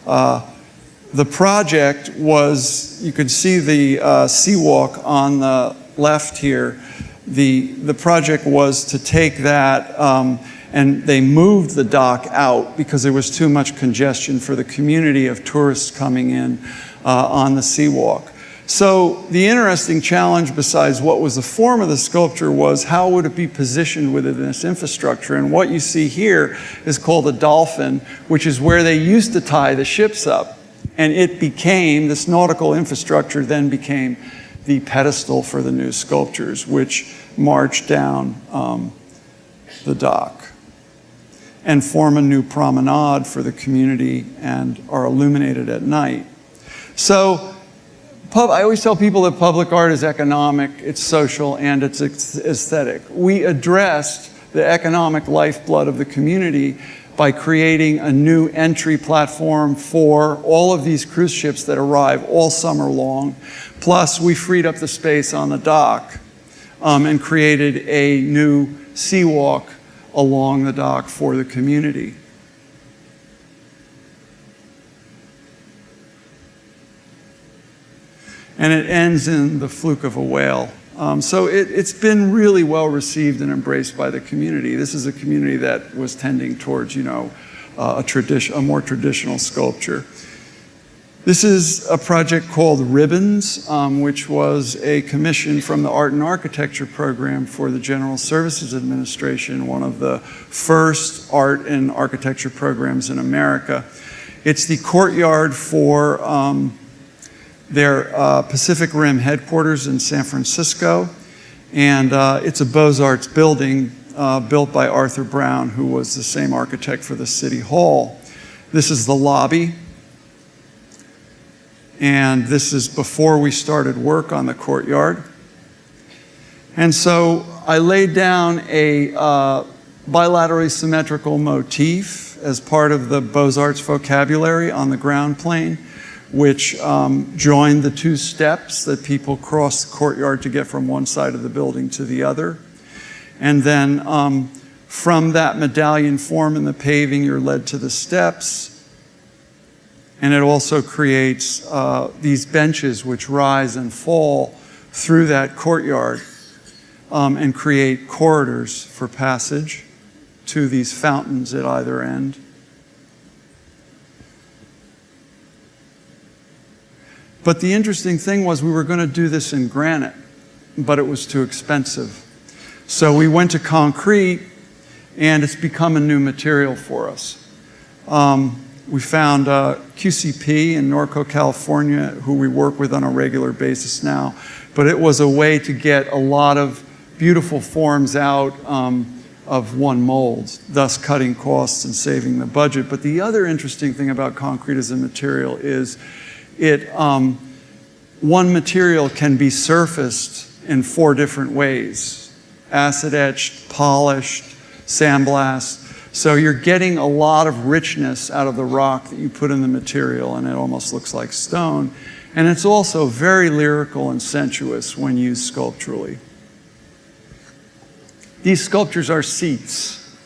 The project was, you could see the seawalk on the left here. The project was to take that and they moved the dock out because there was too much congestion for the community of tourists coming in on the seawalk. So the interesting challenge, besides what was the form of the sculpture, was how would it be positioned within this infrastructure? And what you see here is called a dolphin, which is where they used to tie the ships up. And it became, this nautical infrastructure then became the pedestal for the new sculptures, which march down the dock and form a new promenade for the community and are illuminated at night. So I always tell people that public art is economic, it's social, and it's aesthetic. We addressed the economic lifeblood of the community by creating a new entry platform for all of these cruise ships that arrive all summer long. Plus, we freed up the space on the dock and created a new seawalk along the dock for the community. And it ends in the fluke of a whale. So it's been really well received and embraced by the community. This is a community that was tending towards, a more traditional sculpture. This is a project called Ribbons, which was a commission from the Art and Architecture program for the General Services Administration, one of the first art and architecture programs in America. It's the courtyard for their Pacific Rim headquarters in San Francisco, and it's a Beaux-Arts building built by Arthur Brown, who was the same architect for the City Hall. This is the lobby, and this is before we started work on the courtyard. And so I laid down a bilaterally symmetrical motif as part of the Beaux-Arts vocabulary on the ground plane, which joined the two steps that people cross the courtyard to get from one side of the building to the other. And then from that medallion form in the paving, you're led to the steps. And it also creates these benches which rise and fall through that courtyard and create corridors for passage to these fountains at either end. But the interesting thing was we were going to do this in granite, but it was too expensive. So we went to concrete, and it's become a new material for us. We found QCP in Norco, California, who we work with on a regular basis now, but it was a way to get a lot of beautiful forms out of one mold, thus cutting costs and saving the budget. But the other interesting thing about concrete as a material is one material can be surfaced in 4 different ways: acid etched, polished, sandblast. So you're getting a lot of richness out of the rock that you put in the material, and it almost looks like stone. And it's also very lyrical and sensuous when used sculpturally. These sculptures are seats.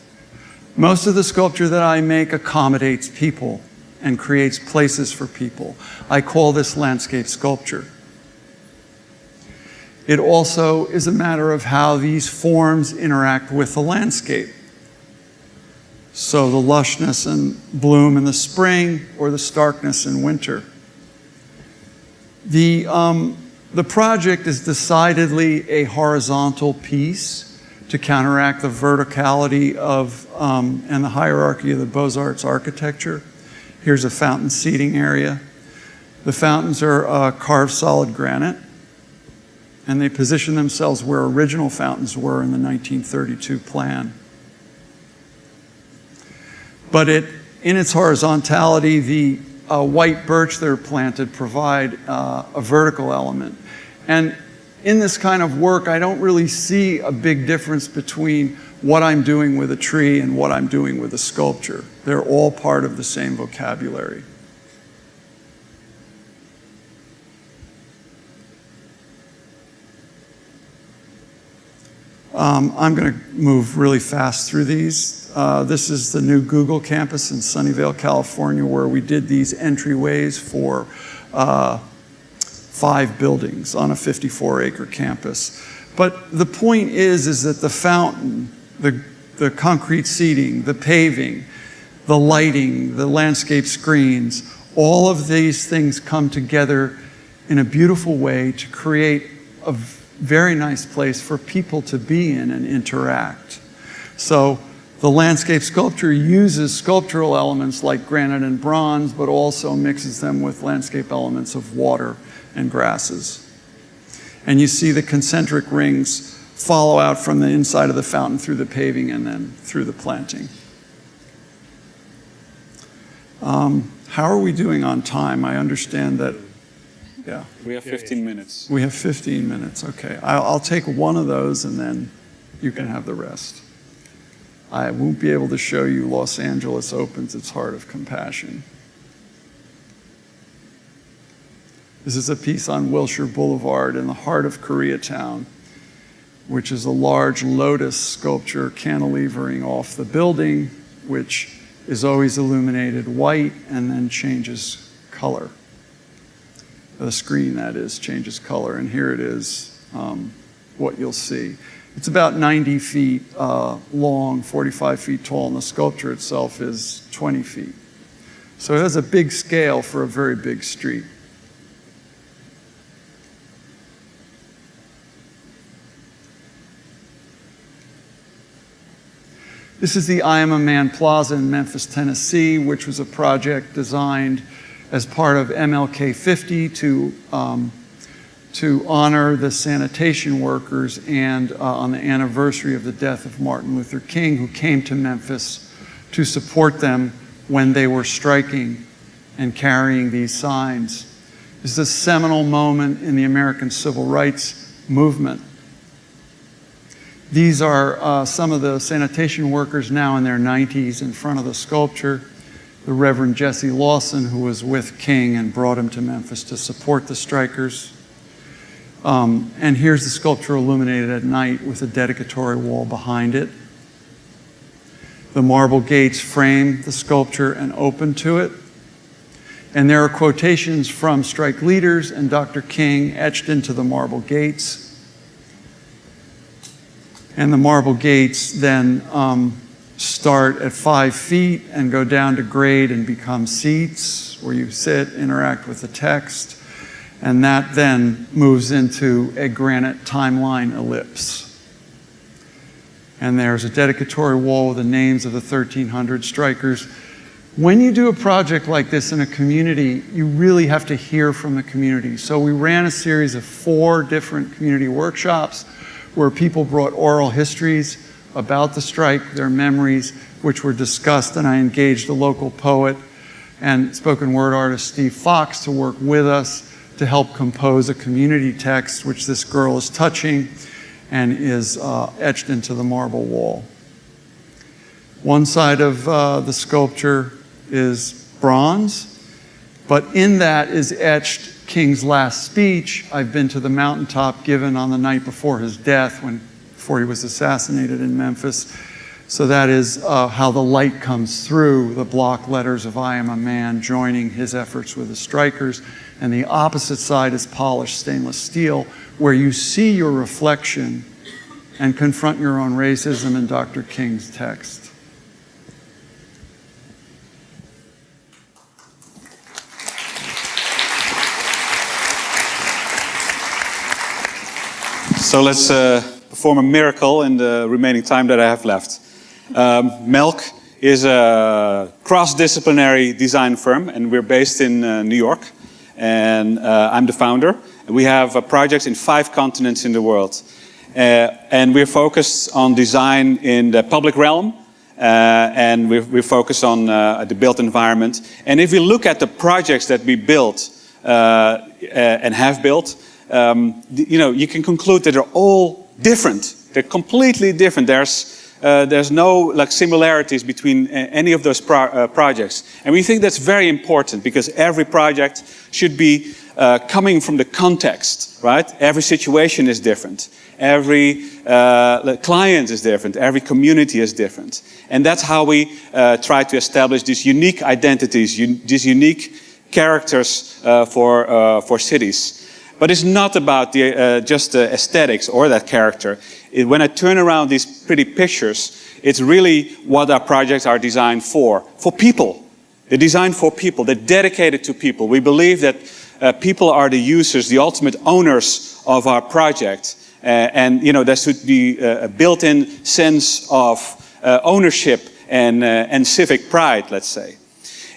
Most of the sculpture that I make accommodates people and creates places for people. I call this landscape sculpture. It also is a matter of how these forms interact with the landscape. So the lushness and bloom in the spring or the starkness in winter. The project is decidedly a horizontal piece to counteract the verticality of and the hierarchy of the Beaux-Arts architecture. Here's a fountain seating area. The fountains are carved solid granite, and they position themselves where original fountains were in the 1932 plan. But in its horizontality, the white birch that are planted provide a vertical element. And in this kind of work, I don't really see a big difference between what I'm doing with a tree and what I'm doing with a sculpture. They're all part of the same vocabulary. I'm going to move really fast through these. This is the new Google campus in Sunnyvale, California, where we did these entryways for 5 buildings on a 54-acre campus. But the point is that the fountain, the concrete seating, the paving, the lighting, the landscape screens, all of these things come together in a beautiful way to create a very nice place for people to be in and interact. So the landscape sculpture uses sculptural elements like granite and bronze, but also mixes them with landscape elements of water and grasses. And you see the concentric rings follow out from the inside of the fountain through the paving and then through the planting. How are we doing on time? I understand that, yeah. We have 15 minutes. We have 15 minutes, okay. I'll take one of those and then you can have the rest. I won't be able to show you Los Angeles opens its heart of compassion. This is a piece on Wilshire Boulevard in the heart of Koreatown, which is a large lotus sculpture cantilevering off the building, which is always illuminated white and then changes color. The screen, that is, changes color, and here it is, what you'll see. It's about 90 feet long, 45 feet tall, and the sculpture itself is 20 feet. So it has a big scale for a very big street. This is the I Am a Man Plaza in Memphis, Tennessee, which was a project designed as part of MLK 50 to honor the sanitation workers and on the anniversary of the death of Martin Luther King, who came to Memphis to support them when they were striking and carrying these signs. This is a seminal moment in the American Civil Rights movement. These are some of the sanitation workers now in their 90s in front of the sculpture. The Reverend Jesse Lawson, who was with King and brought him to Memphis to support the strikers. And here's the sculpture illuminated at night with a dedicatory wall behind it. The marble gates frame the sculpture and open to it. And there are quotations from strike leaders and Dr. King etched into the marble gates. And the marble gates then start at 5 feet and go down to grade and become seats where you sit, interact with the text, and that then moves into a granite timeline ellipse. And there's a dedicatory wall with the names of the 1,300 strikers. When you do a project like this in a community, you really have to hear from the community. So we ran a series of 4 different community workshops where people brought oral histories about the strike, their memories, which were discussed, and I engaged a local poet and spoken word artist Steve Fox to work with us to help compose a community text, which this girl is touching and is etched into the marble wall. One side of the sculpture is bronze, but in that is etched King's last speech. I've been to the mountaintop given on the night before his death, before he was assassinated in Memphis. So that is how the light comes through the block letters of I Am a Man, joining his efforts with the strikers. And the opposite side is polished stainless steel, where you see your reflection and confront your own racism in Dr. King's text. So let's perform a miracle in the remaining time that I have left. MELC is a cross-disciplinary design firm, and we're based in New York. And I'm the founder. We have projects in 5 continents in the world. And we're focused on design in the public realm, and we're focused on the built environment. And if you look at the projects that we built and have built, you can conclude that they're all different. They're completely different. There's no similarities between any of those projects. And we think that's very important because every project should be coming from the context, right? Every situation is different. Every client is different. Every community is different. And that's how we try to establish these unique identities, these unique characters for cities. But it's not about just the aesthetics or that character. When I turn around these pretty pictures, it's really what our projects are designed for people. They're designed for people. They're dedicated to people. We believe that people are the users, the ultimate owners of our project. And there should be a built-in sense of ownership and civic pride, let's say.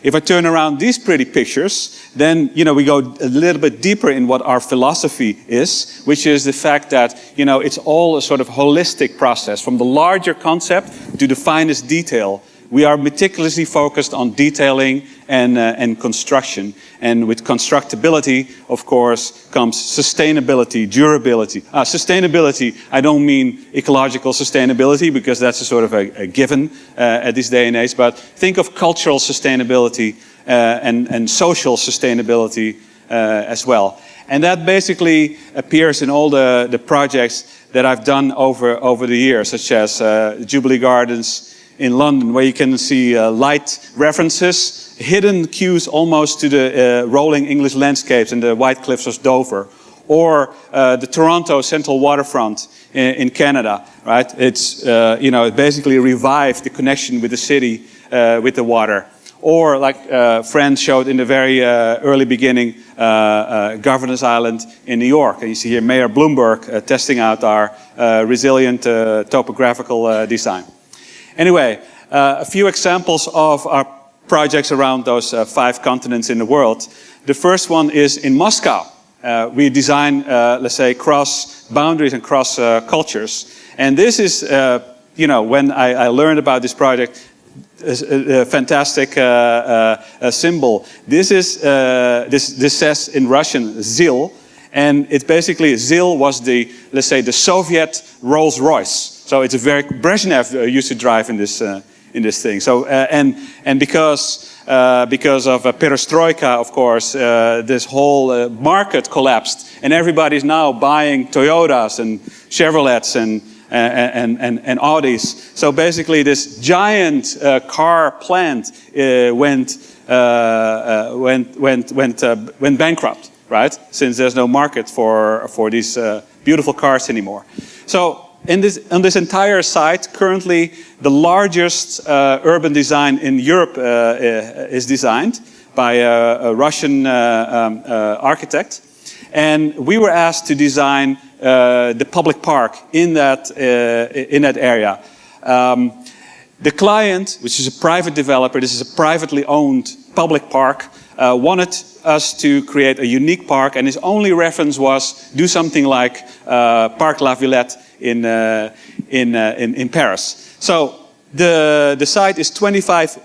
If I turn around these pretty pictures, then we go a little bit deeper in what our philosophy is, which is the fact that it's all a sort of holistic process, from the larger concept to the finest detail. We are meticulously focused on detailing and construction. And with constructability, of course, comes sustainability, durability. Sustainability, I don't mean ecological sustainability, because that's a sort of a given at this day and age, but think of cultural sustainability and social sustainability as well. And that basically appears in all the projects that I've done over the years, such as Jubilee Gardens in London, where you can see light references, hidden cues almost to the rolling English landscapes and the white cliffs of Dover, or the Toronto Central Waterfront in Canada. Right? It's it basically revived the connection with the city, with the water. Or like Fran showed in the very early beginning, Governor's Island in New York. And you see here Mayor Bloomberg testing out our resilient topographical design. Anyway, a few examples of our projects around those 5 continents in the world. The first one is in Moscow. We design, let's say, cross boundaries and cross cultures. And this is, when I learned about this project, a fantastic symbol. This is this says in Russian "Zil," and it's basically Zil was the, let's say, the Soviet Rolls-Royce. So it's a very Brezhnev used to drive in this thing. So and because of perestroika, of course, this whole market collapsed, and everybody's now buying Toyotas and Chevrolets and Audis. So basically, this giant car plant went bankrupt, right? Since there's no market for these beautiful cars anymore. So on this entire site, currently the largest urban design in Europe is designed by a Russian architect, and we were asked to design the public park in that area. The client, which is a private developer, this is a privately owned public park, wanted us to create a unique park, and his only reference was do something like Parc La Villette in Paris. So the site is 25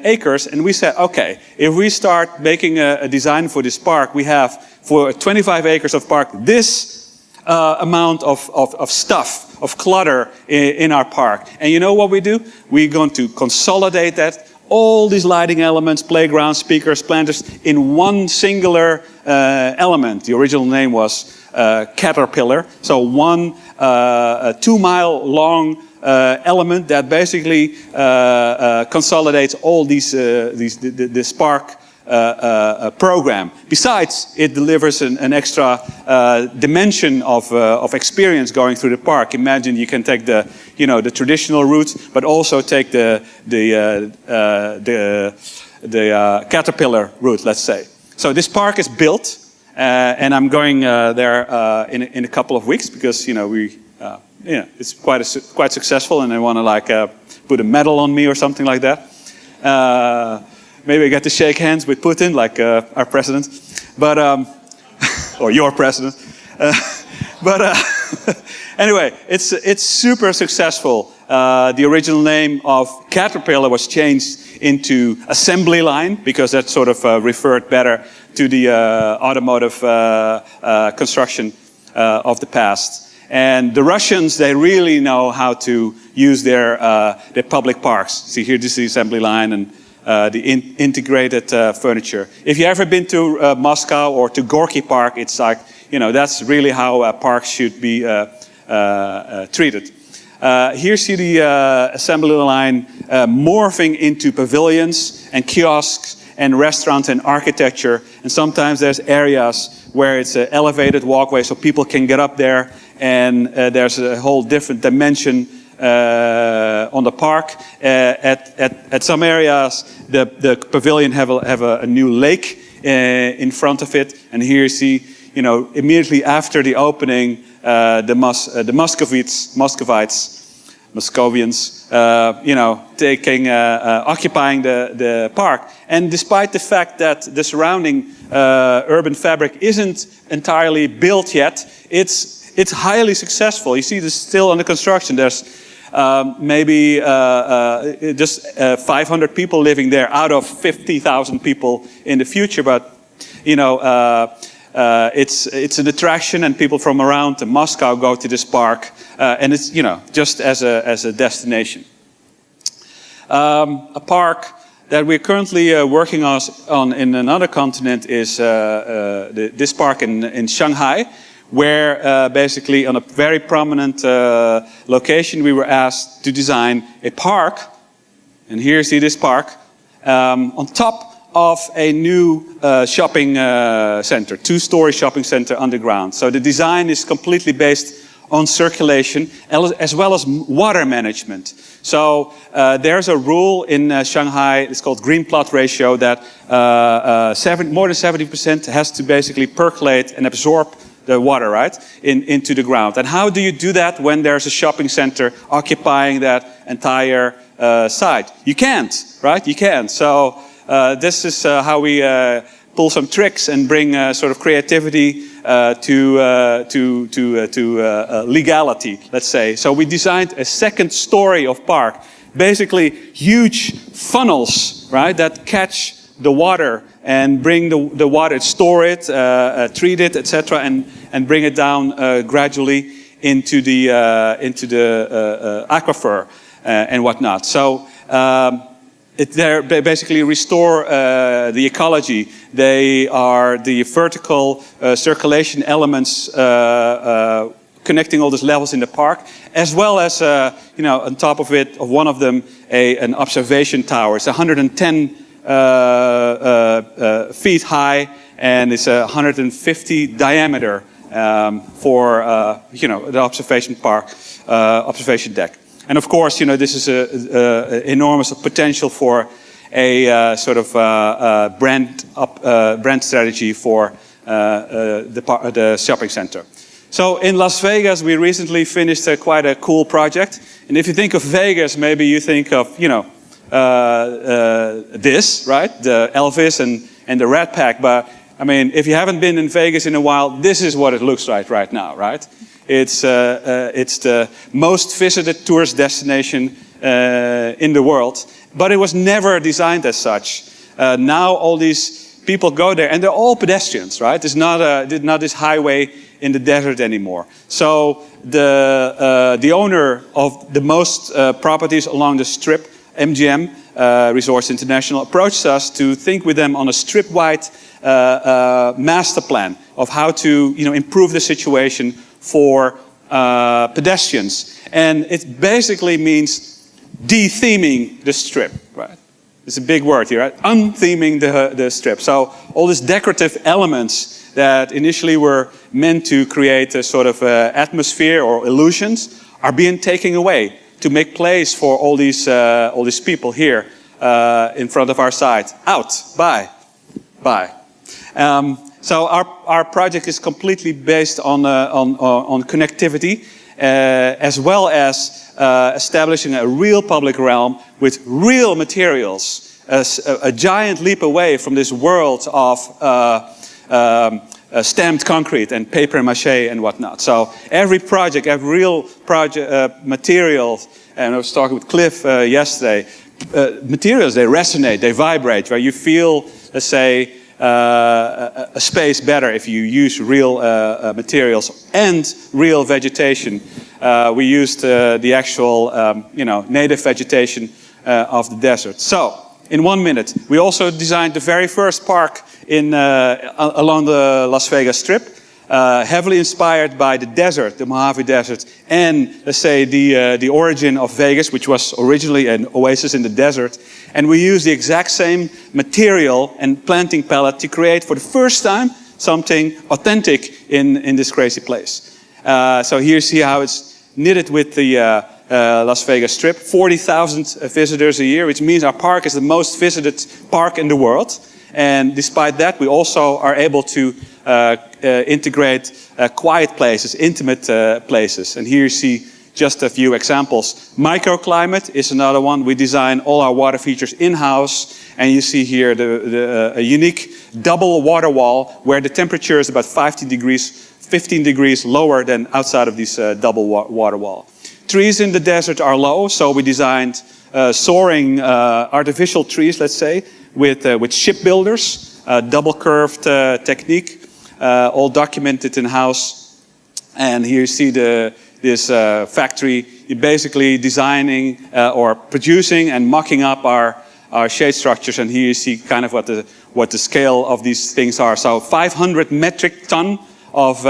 acres, and we said, okay, if we start making a design for this park, we have for 25 acres of park this amount of stuff, of clutter in our park. And you know what we do? We're going to consolidate that, all these lighting elements, playgrounds, speakers, planters, in one singular element. The original name was Caterpillar. So one 2-mile long element that basically consolidates all this park program. Besides, it delivers an extra dimension of experience going through the park. Imagine you can take the traditional route, but also take the Caterpillar route, let's say. So this park is built, And I'm going there in a couple of weeks because it's quite successful, and they want to like put a medal on me or something like that. Maybe I get to shake hands with Putin, like our president, but or your president. Anyway, it's super successful. The original name of Caterpillar was changed into assembly line because that sort of referred better to the automotive construction of the past. And the Russians, they really know how to use their public parks. See here, this is the assembly line and the integrated furniture. If you've ever been to Moscow or to Gorky Park, it's like, that's really how parks should be treated. Here you see the assembly line morphing into pavilions and kiosks and restaurants and architecture. And sometimes there's areas where it's an elevated walkway so people can get up there, and there's a whole different dimension on the park. At some areas, the pavilion have a new lake in front of it. And here you see, immediately after the opening, the Moscovians, occupying the park. And despite the fact that the surrounding urban fabric isn't entirely built yet, it's highly successful. You see, this is still under construction. There's maybe just 500 people living there out of 50,000 people in the future. But it's an attraction, and people from around Moscow go to this park, and it's just as a destination. A park that we're currently working on in another continent is this park in Shanghai, where basically on a very prominent location we were asked to design a park, and here you see this park, on top of a new shopping center, two-story shopping center underground. So the design is completely based on circulation as well as water management. So there's a rule in Shanghai, it's called green plot ratio, that more than 70% has to basically percolate and absorb the water, right, into the ground. And how do you do that when there's a shopping center occupying that entire site? You can't, right? You can't. So this is how we pull some tricks and bring sort of creativity to legality, let's say. So we designed a second story of park, basically huge funnels, right, that catch the water and bring the water, store it, treat it, etc., and bring it down gradually into the aquifer and whatnot. So they basically restore the ecology. They are the vertical circulation elements connecting all these levels in the park, as well as on top of it, of one of them, an observation tower. It's 110 feet high, and it's 150 diameter for the observation deck. And of course, this is an enormous potential for a sort of brand strategy for the shopping center. So in Las Vegas, we recently finished quite a cool project. And if you think of Vegas, maybe you think of this, right? The Elvis and the Rat Pack. But I mean, if you haven't been in Vegas in a while, this is what it looks like right now, right? It's the most visited tourist destination in the world, but it was never designed as such. Now all these people go there, and they're all pedestrians, right? It's not this highway in the desert anymore. So the owner of the most properties along the Strip, MGM Resorts International, approached us to think with them on a strip-wide master plan of how to improve the situation for pedestrians. And it basically means de-theming the Strip, right? It's a big word here, right? Untheming the Strip. So all these decorative elements that initially were meant to create a sort of atmosphere or illusions are being taken away to make place for all these people here in front of our site. Out, bye. So our project is completely based on connectivity, as well as establishing a real public realm with real materials, a giant leap away from this world of stamped concrete and paper mache and whatnot. So every project, every real project material, and I was talking with Cliff yesterday, materials, they resonate, they vibrate, where you feel, let's say, a space better if you use real materials and real vegetation. We used the actual, native vegetation of the desert. So, in 1 minute, we also designed the very first park along the Las Vegas Strip, heavily inspired by the desert, the Mojave Desert, and let's say the origin of Vegas, which was originally an oasis in the desert. And we used the exact same material and planting palette to create for the first time something authentic in this crazy place. So here you see how it's knitted with the Las Vegas Strip. 40,000 visitors a year, which means our park is the most visited park in the world. And despite that, we also are able to integrate quiet places, intimate places. And here you see just a few examples. Microclimate is another one. We design all our water features in-house. And you see here a unique double water wall where the temperature is about 15 degrees lower than outside of this double water wall. Trees in the desert are low, so we designed soaring artificial trees, let's say, with shipbuilders, double curved technique, all documented in-house. And here you see this factory basically designing or producing and mocking up our shade structures. And here you see kind of what the scale of these things are. So 500 metric ton of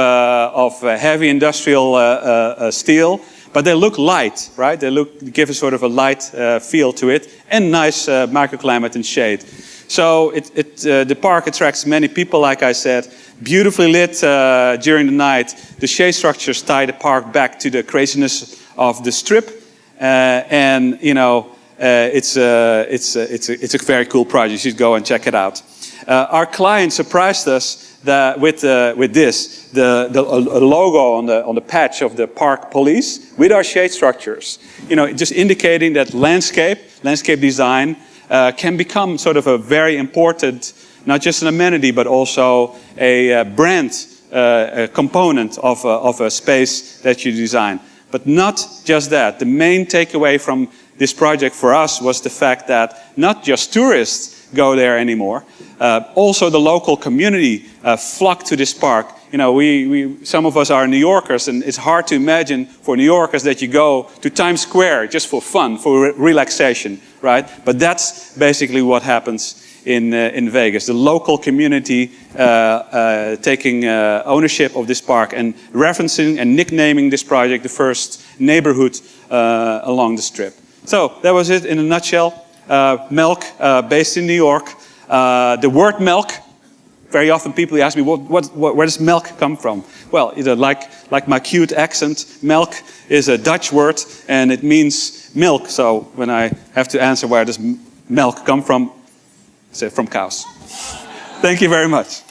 heavy industrial steel. But they look light, right? They give a sort of a light feel to it, and nice microclimate and shade. So the park attracts many people, like I said. Beautifully lit during the night. The shade structures tie the park back to the craziness of the Strip, and it's a very cool project. You should go and check it out. Our client surprised us with this, the logo on the patch of the park police with our shade structures. Just indicating that landscape design can become sort of a very important, not just an amenity, but also a brand component of a space that you design. But not just that. The main takeaway from this project for us was the fact that not just tourists go there anymore. Also, the local community flock to this park. Some of us are New Yorkers, and it's hard to imagine for New Yorkers that you go to Times Square just for fun, for relaxation, right? But that's basically what happens in Vegas. The local community taking ownership of this park and referencing and nicknaming this project the first neighborhood along the Strip. So that was it in a nutshell. Melk, based in New York. The word milk, very often people ask me, where does milk come from? Well, like my cute accent, milk is a Dutch word and it means milk. So when I have to answer where does milk come from, I say from cows. Thank you very much.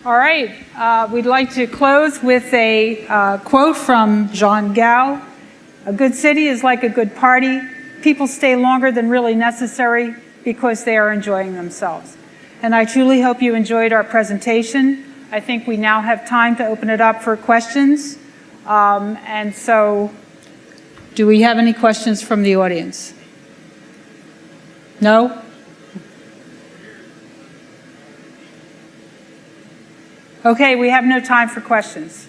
All right, we'd like to close with a quote from Jean Gau. A good city is like a good party. People stay longer than really necessary because they are enjoying themselves. And I truly hope you enjoyed our presentation. I think we now have time to open it up for questions. And so, do we have any questions from the audience? No? Okay, we have no time for questions.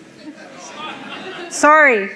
Sorry.